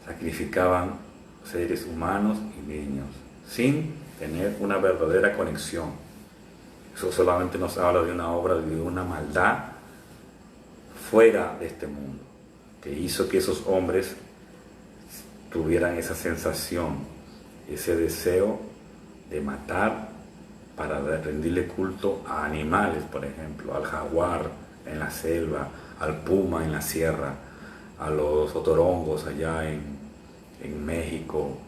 sacrificaban seres humanos y niños sin tener una verdadera conexión. Eso solamente nos habla de una obra, de una maldad fuera de este mundo, que hizo que esos hombres tuvieran esa sensación, ese deseo de matar para rendirle culto a animales, por ejemplo, al jaguar en la selva, al puma en la sierra, a los otorongos allá en México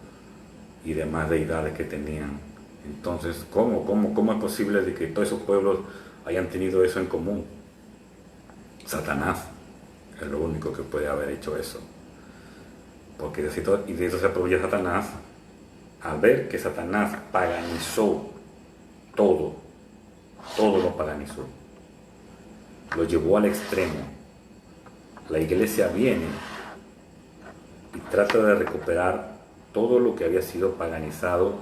y demás deidades que tenían. Entonces, ¿cómo es posible de que todos esos pueblos hayan tenido eso en común? Satanás es lo único que puede haber hecho eso. Porque de eso se aprovecha Satanás al ver que Satanás paganizó todo lo paganizó. Lo llevó al extremo. La iglesia viene y trata de recuperar todo lo que había sido paganizado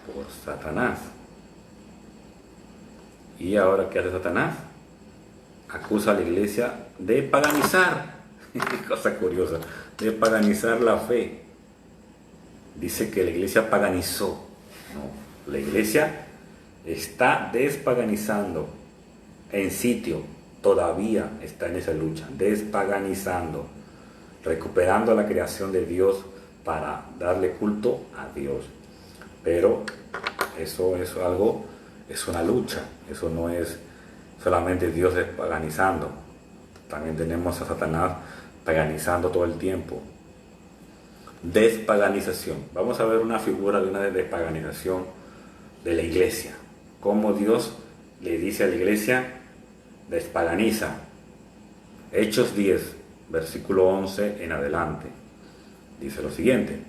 por Satanás. ¿Y ahora qué hace Satanás? Acusa a la iglesia de paganizar. Cosa curiosa, de paganizar la fe. Dice que la iglesia paganizó. No, la iglesia está despaganizando en sitio, todavía está en esa lucha, despaganizando, recuperando la creación de Dios para darle culto a Dios. Pero eso es algo, es una lucha, eso no es solamente Dios despaganizando, también tenemos a Satanás paganizando todo el tiempo. Despaganización. Vamos a ver una figura de una despaganización de la iglesia. Cómo Dios le dice a la iglesia, despaganiza. Hechos 10, versículo 11 en adelante. Dice lo siguiente: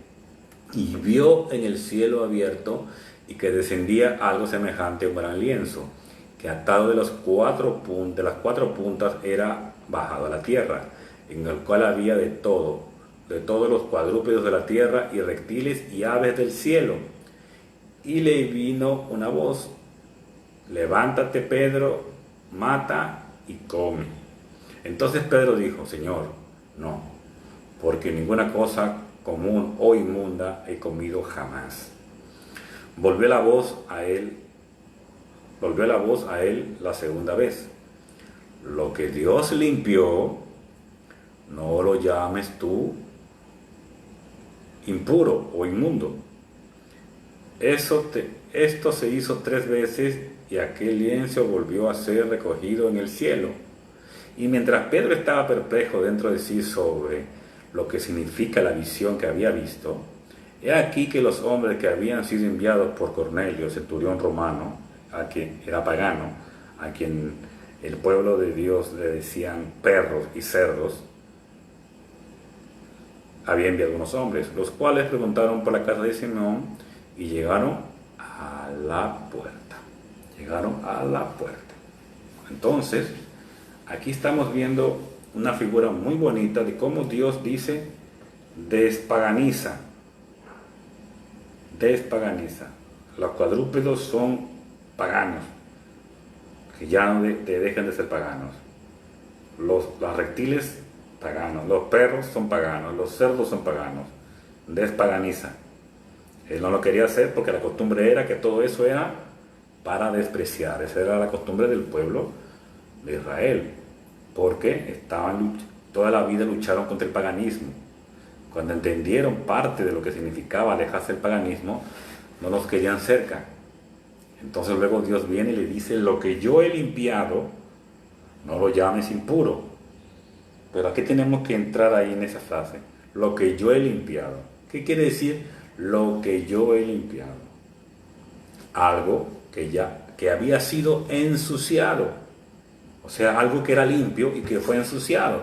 y vio en el cielo abierto y que descendía algo semejante a un gran lienzo, que atado de las cuatro puntas era bajado a la tierra, en el cual había de todos los cuadrúpedos de la tierra y reptiles y aves del cielo. Y le vino una voz: levántate, Pedro, mata y come. Entonces Pedro dijo: Señor, no, porque ninguna cosa común o inmunda he comido jamás. Volvió la voz a él la segunda vez: lo que Dios limpió, no lo llames tú impuro o inmundo. Esto se hizo 3 veces y aquel lienzo volvió a ser recogido en el cielo. Y mientras Pedro estaba perplejo dentro de sí sobre lo que significa la visión que había visto, he aquí que los hombres que habían sido enviados por Cornelio, centurión romano, a quien era pagano, a quien el pueblo de Dios le decían perros y cerdos, había enviado unos hombres, los cuales preguntaron por la casa de Simón y llegaron a la puerta. Entonces, aquí estamos viendo una figura muy bonita de cómo Dios dice despaganiza. Los cuadrúpedos son paganos, que ya no dejan de ser paganos. Los reptiles, paganos. Los perros son paganos. Los cerdos son paganos. Despaganiza. Él no lo quería hacer porque la costumbre era que todo eso era para despreciar. Esa era la costumbre del pueblo de Israel, porque toda la vida lucharon contra el paganismo. Cuando entendieron parte de lo que significaba alejarse del paganismo, no nos querían cerca. Entonces luego Dios viene y le dice: lo que yo he limpiado, no lo llames impuro. Pero aquí tenemos que entrar ahí en esa frase: lo que yo he limpiado. ¿Qué quiere decir lo que yo he limpiado? Algo que había sido ensuciado. O sea, algo que era limpio y que fue ensuciado.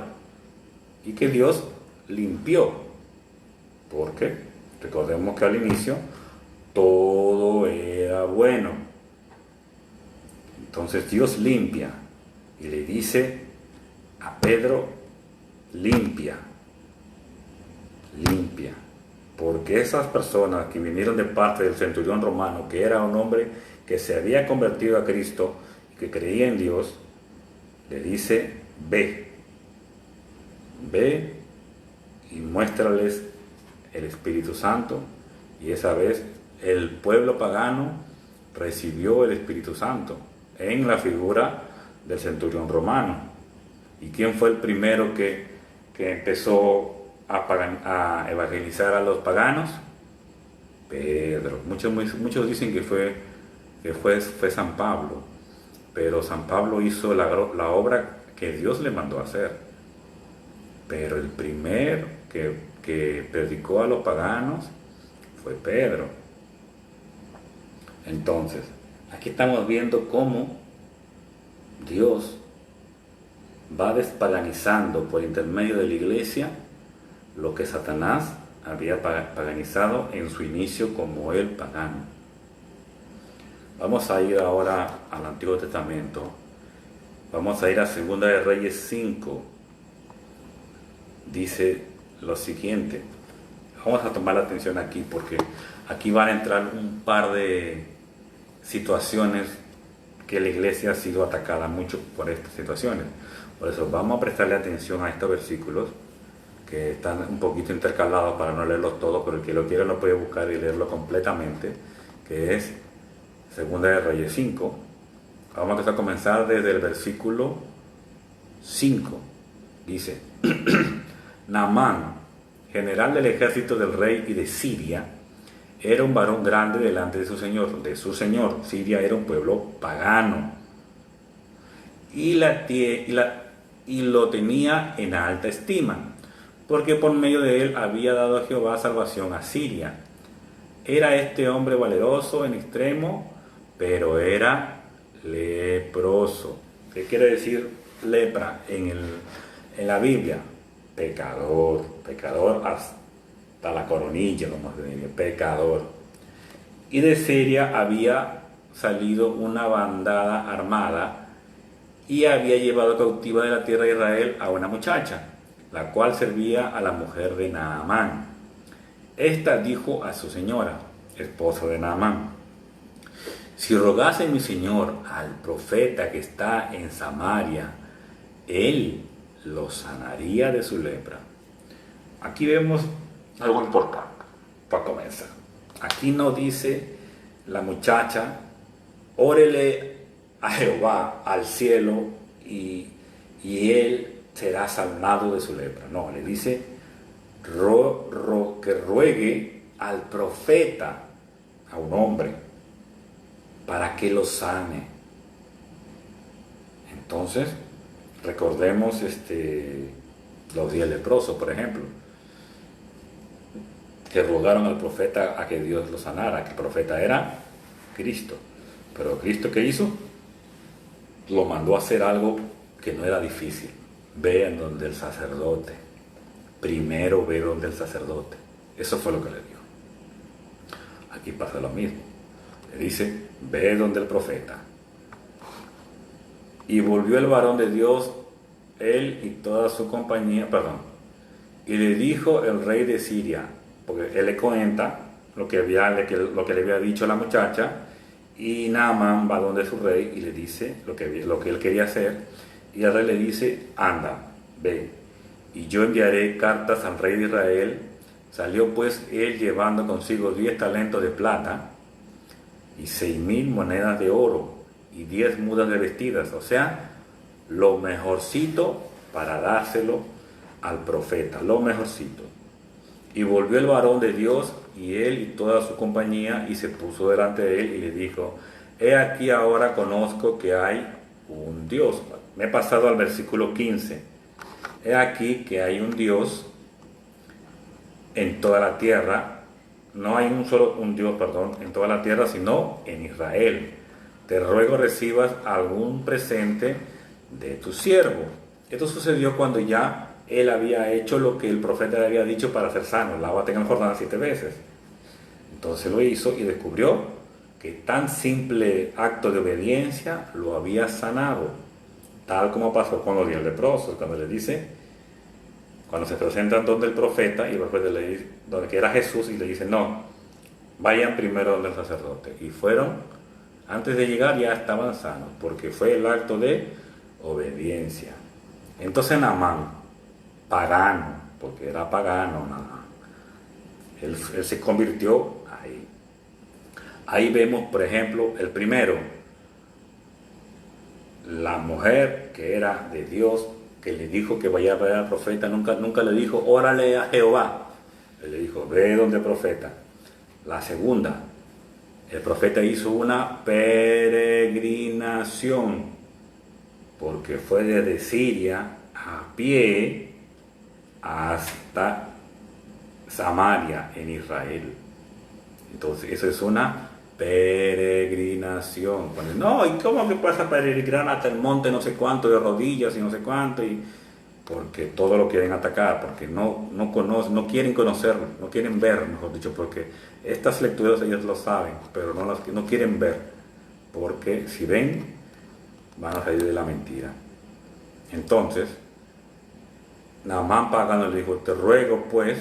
Y que Dios limpió. Porque recordemos que al inicio todo era bueno. Entonces Dios limpia y le dice a Pedro, limpia, limpia. Porque esas personas que vinieron de parte del centurión romano, que era un hombre que se había convertido a Cristo y que creía en Dios, le dice, ve, ve y muéstrales el Espíritu Santo. Y esa vez el pueblo pagano recibió el Espíritu Santo en la figura del centurión romano. ¿Y quién fue el primero que empezó a evangelizar a los paganos? Pedro. Muchos dicen que fue San Pablo, pero San Pablo hizo la obra que Dios le mandó a hacer. Pero el primero que predicó a los paganos fue Pedro. Entonces, aquí estamos viendo cómo Dios va despaganizando por intermedio de la iglesia lo que Satanás había paganizado en su inicio como el pagano. Vamos a ir ahora al Antiguo Testamento. Vamos a ir a Segunda de Reyes 5. Dice lo siguiente. Vamos a tomar la atención aquí porque aquí van a entrar un par de situaciones que la iglesia ha sido atacada mucho por estas situaciones. Por eso vamos a prestarle atención a estos versículos que están un poquito intercalados para no leerlos todos, pero el que lo quiera lo puede buscar y leerlo completamente, que es Segunda de Reyes 5. Vamos a comenzar desde el versículo 5. Dice, Naamán, general del ejército del rey y de Siria, era un varón grande delante de su señor. Siria era un pueblo pagano. Y lo tenía en alta estima, porque por medio de él había dado a Jehová salvación a Siria. Era este hombre valeroso en extremo, pero era leproso. ¿Qué quiere decir lepra en la Biblia? Pecador hasta la coronilla, como se dice, pecador. Y de Siria había salido una bandada armada y había llevado cautiva de la tierra de Israel a una muchacha, la cual servía a la mujer de Naamán. Esta dijo a su señora, esposo de Naamán, si rogase mi señor al profeta que está en Samaria, él lo sanaría de su lepra. Aquí vemos algo importante para comenzar. Aquí no dice la muchacha, órele a Jehová, al cielo, y él será sanado de su lepra. No, le dice que ruegue al profeta, a un hombre, para que lo sane. Entonces, recordemos los 10 leprosos, por ejemplo, que rogaron al profeta a que Dios lo sanara, que el profeta era Cristo. Pero Cristo, ¿qué hizo? Lo mandó a hacer algo que no era difícil. Ve en donde el sacerdote. Primero ve donde el sacerdote. Eso fue lo que le dijo. Aquí pasa lo mismo. Le dice, ve donde el profeta. Y volvió el varón de Dios, él y toda su compañía, y le dijo el rey de Siria, porque él le cuenta lo que le había dicho a la muchacha, y Naamán va donde su rey y le dice lo que él quería hacer, y el rey le dice, anda, ve, y yo enviaré cartas al rey de Israel. Salió pues él llevando consigo 10 talentos de plata y 6,000 monedas de oro y 10 mudas de vestidas, o sea, lo mejorcito para dárselo al profeta, lo mejorcito. Y volvió el varón de Dios y él y toda su compañía y se puso delante de él y le dijo, he aquí ahora conozco que hay un Dios. Me he pasado al versículo 15. He aquí que hay un Dios en toda la tierra. No hay un Dios en toda la tierra, sino en Israel. Te ruego recibas algún presente de tu siervo. Esto sucedió cuando ya él había hecho lo que el profeta le había dicho para ser sano, lávate en el Jordán 7 veces. Entonces lo hizo y descubrió que tan simple acto de obediencia lo había sanado, tal como pasó con los 10 leprosos, cuando le dice, cuando se presentan donde el profeta y después le dice, donde que era Jesús, y le dice, no, vayan primero donde el sacerdote. Y fueron, antes de llegar ya estaban sanos, porque fue el acto de obediencia. Entonces Naamán, pagano, porque era pagano Naamán, él se convirtió ahí. Ahí vemos, por ejemplo, el primero, la mujer que era de Dios, que le dijo que vaya a ver al profeta, nunca le dijo, órale a Jehová. Él le dijo, ve donde el profeta. La segunda, el profeta hizo una peregrinación, porque fue desde Siria a pie hasta Samaria en Israel. Entonces, eso es una peregrinación. No, ¿y cómo que pasa peregrinar hasta el monte no sé cuánto de rodillas y no sé cuánto? Porque todo lo quieren atacar, porque no conocen, no quieren conocerlo, no quieren ver, mejor dicho, porque estas lecturas ellos lo saben, pero no quieren ver, porque si ven, van a salir de la mentira. Entonces, Naamán pagano le dijo, te ruego pues,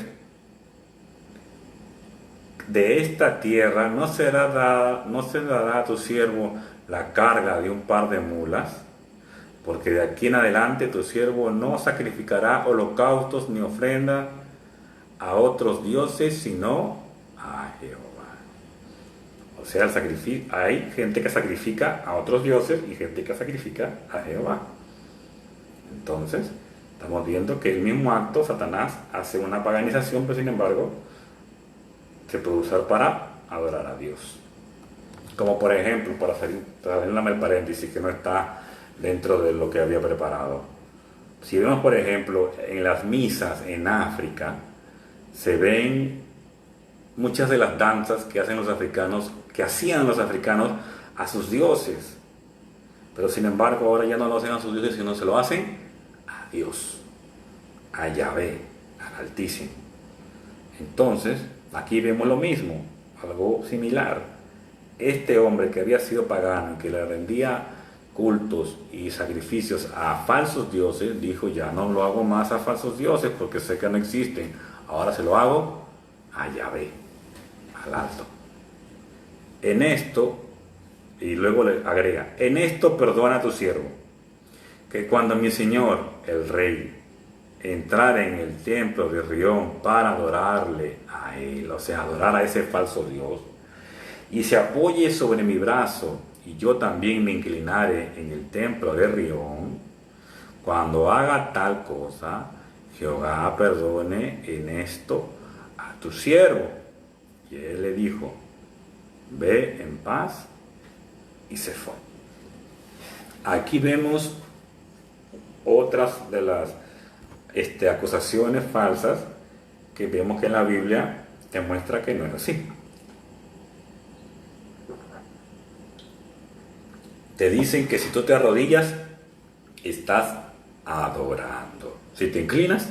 de esta tierra no se dará a tu siervo la carga de un par de mulas, porque de aquí en adelante tu siervo no sacrificará holocaustos ni ofrenda a otros dioses, sino a Jehová. O sea, hay gente que sacrifica a otros dioses y gente que sacrifica a Jehová. Entonces, estamos viendo que el mismo acto, Satanás hace una paganización, pero sin embargo, se puede usar para adorar a Dios. Como por ejemplo, para hacer el paréntesis que no está dentro de lo que había preparado. Si vemos, por ejemplo, en las misas en África, se ven muchas de las danzas que hacían los africanos a sus dioses. Pero sin embargo, ahora ya no lo hacen a sus dioses, sino se lo hacen a Dios, a Yahvé, al Altísimo. Entonces, aquí vemos lo mismo, algo similar. Este hombre que había sido pagano y que le rendía cultos y sacrificios a falsos dioses, dijo, ya no lo hago más a falsos dioses porque sé que no existen, ahora se lo hago a Yahvé, al alto. En esto, y luego le agrega, en esto perdona a tu siervo, que cuando mi señor, el rey, entrara en el templo de Rión para adorarle a él, o sea, adorar a ese falso Dios, y se apoye sobre mi brazo, y yo también me inclinare en el templo de Rión, cuando haga tal cosa, Jehová perdone en esto a tu siervo. Y él le dijo, ve en paz, y se fue. Aquí vemos otras de las acusaciones falsas que vemos que en la Biblia demuestra que no es así. Te dicen que si tú te arrodillas, estás adorando. Si te inclinas,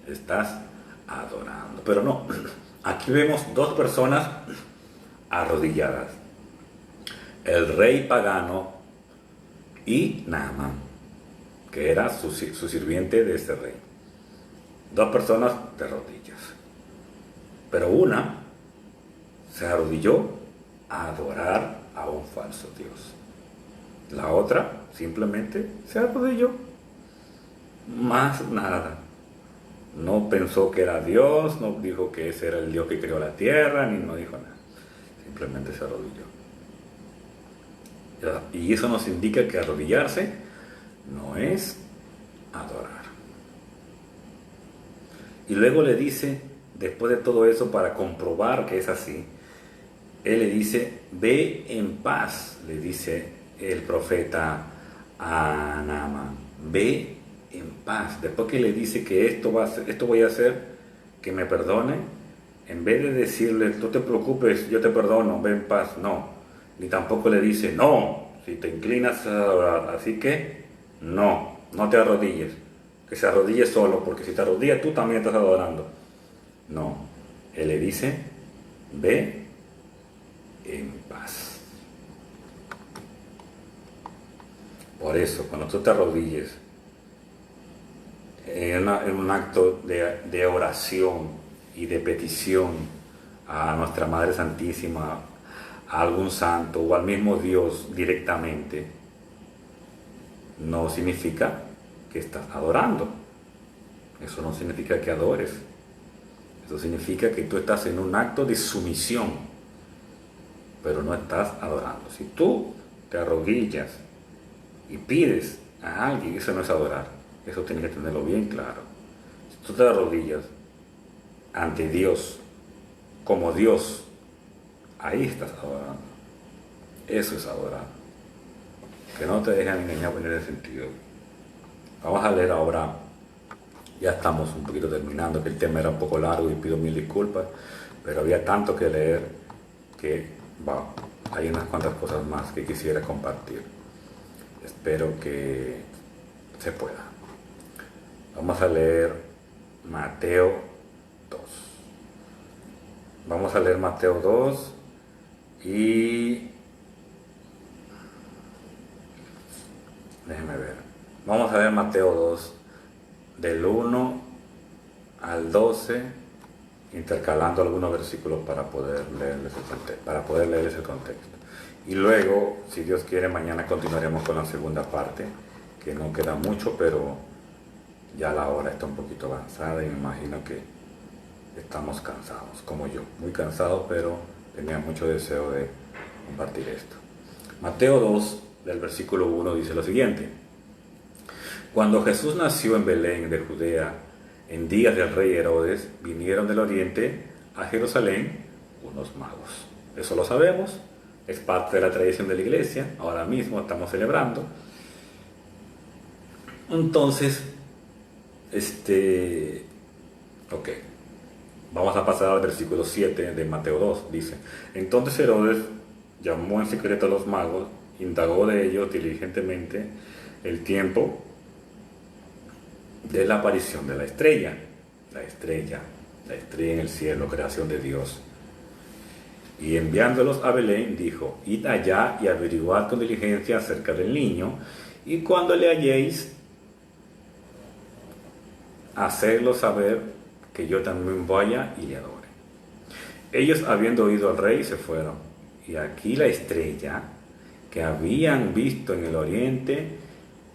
estás adorando. Pero no, aquí vemos dos personas arrodilladas. El rey pagano y Naamán, que era su sirviente de este rey. Dos personas de rodillas. Pero una se arrodilló a adorar a un falso Dios. La otra simplemente se arrodilló. Más nada. No pensó que era Dios, no dijo que ese era el Dios que creó la tierra, ni no dijo nada. Simplemente se arrodilló. Y eso nos indica que arrodillarse no es adorar. Y luego le dice, después de todo eso, para comprobar que es así, él le dice, ve en paz, le dice el profeta a Naamán, ve en paz. Después que le dice que esto voy a hacer, que me perdone, en vez de decirle, no te preocupes, yo te perdono, ve en paz, no. Ni tampoco le dice, no, si te inclinas a adorar, así que no te arrodilles, que se arrodille solo, porque si te arrodillas tú también estás adorando. No, él le dice, ve en paz. Por eso, cuando tú te arrodilles en un acto de oración y de petición a nuestra Madre Santísima, a algún santo o al mismo Dios directamente, no significa que estás adorando. Eso no significa que adores. Eso significa que tú estás en un acto de sumisión, pero no estás adorando. Si tú te arrodillas y pides a alguien, eso no es adorar. Eso tienes que tenerlo bien claro. Si tú te arrodillas ante Dios, como Dios, ahí estás adorando. Eso es adorar. Que no te dejen engañar en ese sentido. Vamos a leer ahora, ya estamos un poquito terminando, que el tema era un poco largo y pido mil disculpas, pero había tanto que leer que hay unas cuantas cosas más que quisiera compartir. Espero que se pueda. Vamos a leer Mateo 2. Vamos a leer Mateo 2 y... déjenme ver. Vamos a leer Mateo 2 del 1 al 12, intercalando algunos versículos para poder leerles el contexto. Y luego, si Dios quiere, mañana continuaremos con la segunda parte, que no queda mucho, pero ya la hora está un poquito avanzada y me imagino que estamos cansados, como yo. Muy cansados, pero tenía mucho deseo de compartir esto. Mateo 2, del versículo 1, dice lo siguiente. Cuando Jesús nació en Belén de Judea, en días del rey Herodes, vinieron del oriente a Jerusalén unos magos. Eso lo sabemos, es parte de la tradición de la iglesia, ahora mismo estamos celebrando. Entonces, vamos a pasar al versículo 7 de Mateo 2, dice. Entonces Herodes llamó en secreto a los magos, indagó de ellos diligentemente el tiempo de la aparición de la estrella en el cielo, creación de Dios. Y enviándolos a Belén, dijo, id allá y averiguad con diligencia acerca del niño, y cuando le halléis, hacedlo saber que yo también vaya y le adore. Ellos, habiendo oído al rey, se fueron, y aquí la estrella que habían visto en el oriente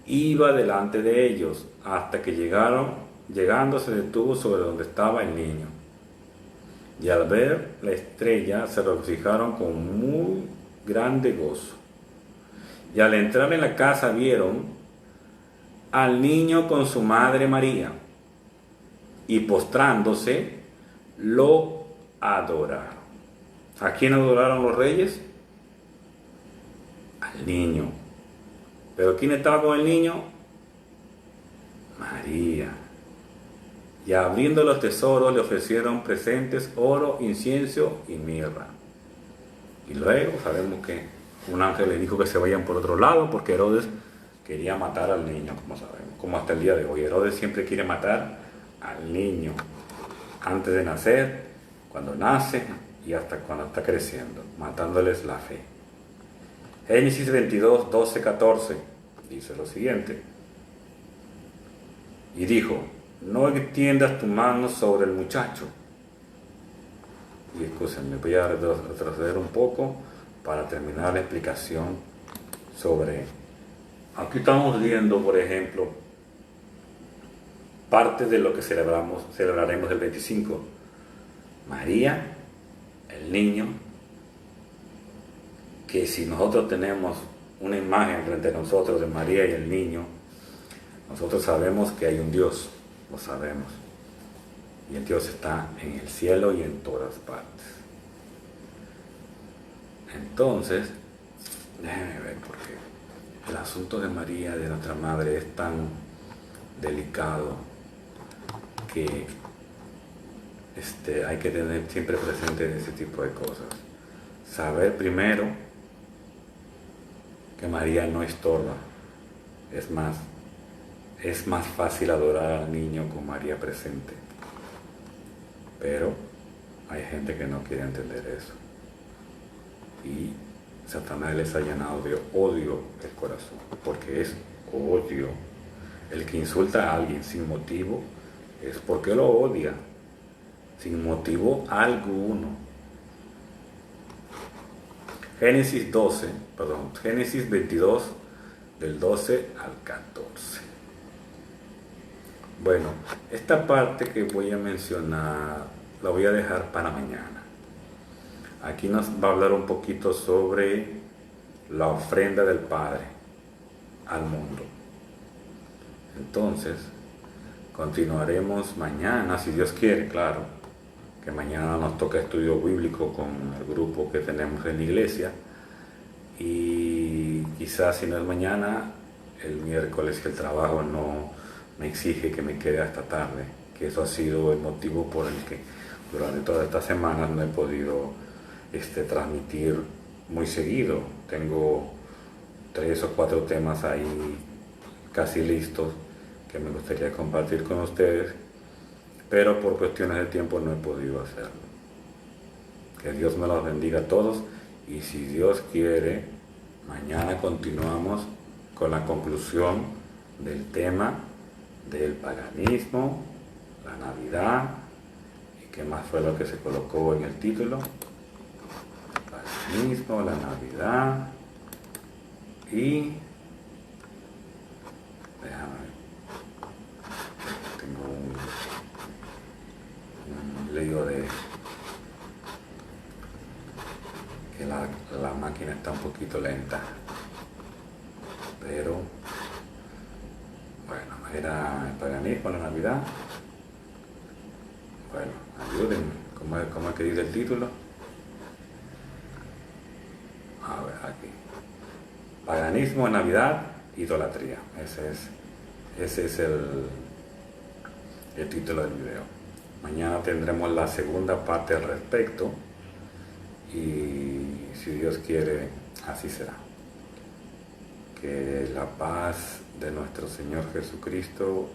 iba delante de ellos, hasta que llegando se detuvo sobre donde estaba el niño. Y al ver la estrella se regocijaron con muy grande gozo. Y al entrar en la casa vieron al niño con su madre María, y postrándose lo adoraron. ¿A quién adoraron los reyes? Al niño. ¿Pero quién estaba con el niño? María. Y abriendo los tesoros le ofrecieron presentes, oro, incienso y mirra. Y luego sabemos que un ángel le dijo que se vayan por otro lado porque Herodes quería matar al niño, como sabemos, como hasta el día de hoy. Herodes siempre quiere matar al niño antes de nacer, cuando nace y hasta cuando está creciendo, matándoles la fe. Génesis 22, 12, 14 dice lo siguiente. Y dijo, no extiendas tu mano sobre el muchacho. Y escúchenme, voy a retroceder un poco para terminar la explicación sobre... Aquí estamos viendo, por ejemplo, parte de lo que celebraremos el 25. María, el niño, que si nosotros tenemos una imagen frente a nosotros de María y el niño, nosotros sabemos que hay un Dios, lo sabemos. Y el Dios está en el cielo y en todas partes. Entonces, déjenme ver, porque el asunto de María, de nuestra Madre, es tan delicado que hay que tener siempre presente ese tipo de cosas. Saber primero que María no estorba. Es más fácil adorar al niño con María presente. Pero hay gente que no quiere entender eso. Y Satanás les ha llenado de odio el corazón, porque es odio. El que insulta a alguien sin motivo es porque lo odia, sin motivo alguno. Génesis 22, del 12 al 14. Bueno, esta parte que voy a mencionar la voy a dejar para mañana. Aquí nos va a hablar un poquito sobre la ofrenda del Padre al mundo. Entonces, continuaremos mañana, si Dios quiere, claro, que mañana nos toca estudio bíblico con el grupo que tenemos en la iglesia, y quizás si no es mañana, el miércoles, que el trabajo no me exige que me quede hasta tarde, que eso ha sido el motivo por el que durante todas estas semanas no he podido transmitir muy seguido. Tengo 3 o 4 temas ahí casi listos que me gustaría compartir con ustedes, pero por cuestiones de tiempo no he podido hacerlo. Que Dios me los bendiga a todos, y si Dios quiere, mañana continuamos con la conclusión del tema del paganismo, la Navidad, y qué más fue lo que se colocó en el título: el paganismo, la Navidad y... déjame ver, tengo un lío de que la máquina está un poquito lenta, pero bueno, era el paganismo, la Navidad. Bueno, ayúdenme, ¿cómo es que dice el título? A ver, aquí: paganismo, Navidad, idolatría. Ese es el título del video. Mañana tendremos la segunda parte al respecto, y si Dios quiere, así será. Que la paz de nuestro Señor Jesucristo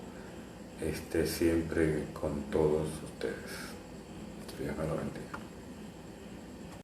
esté siempre con todos ustedes. Dios me lo bendiga.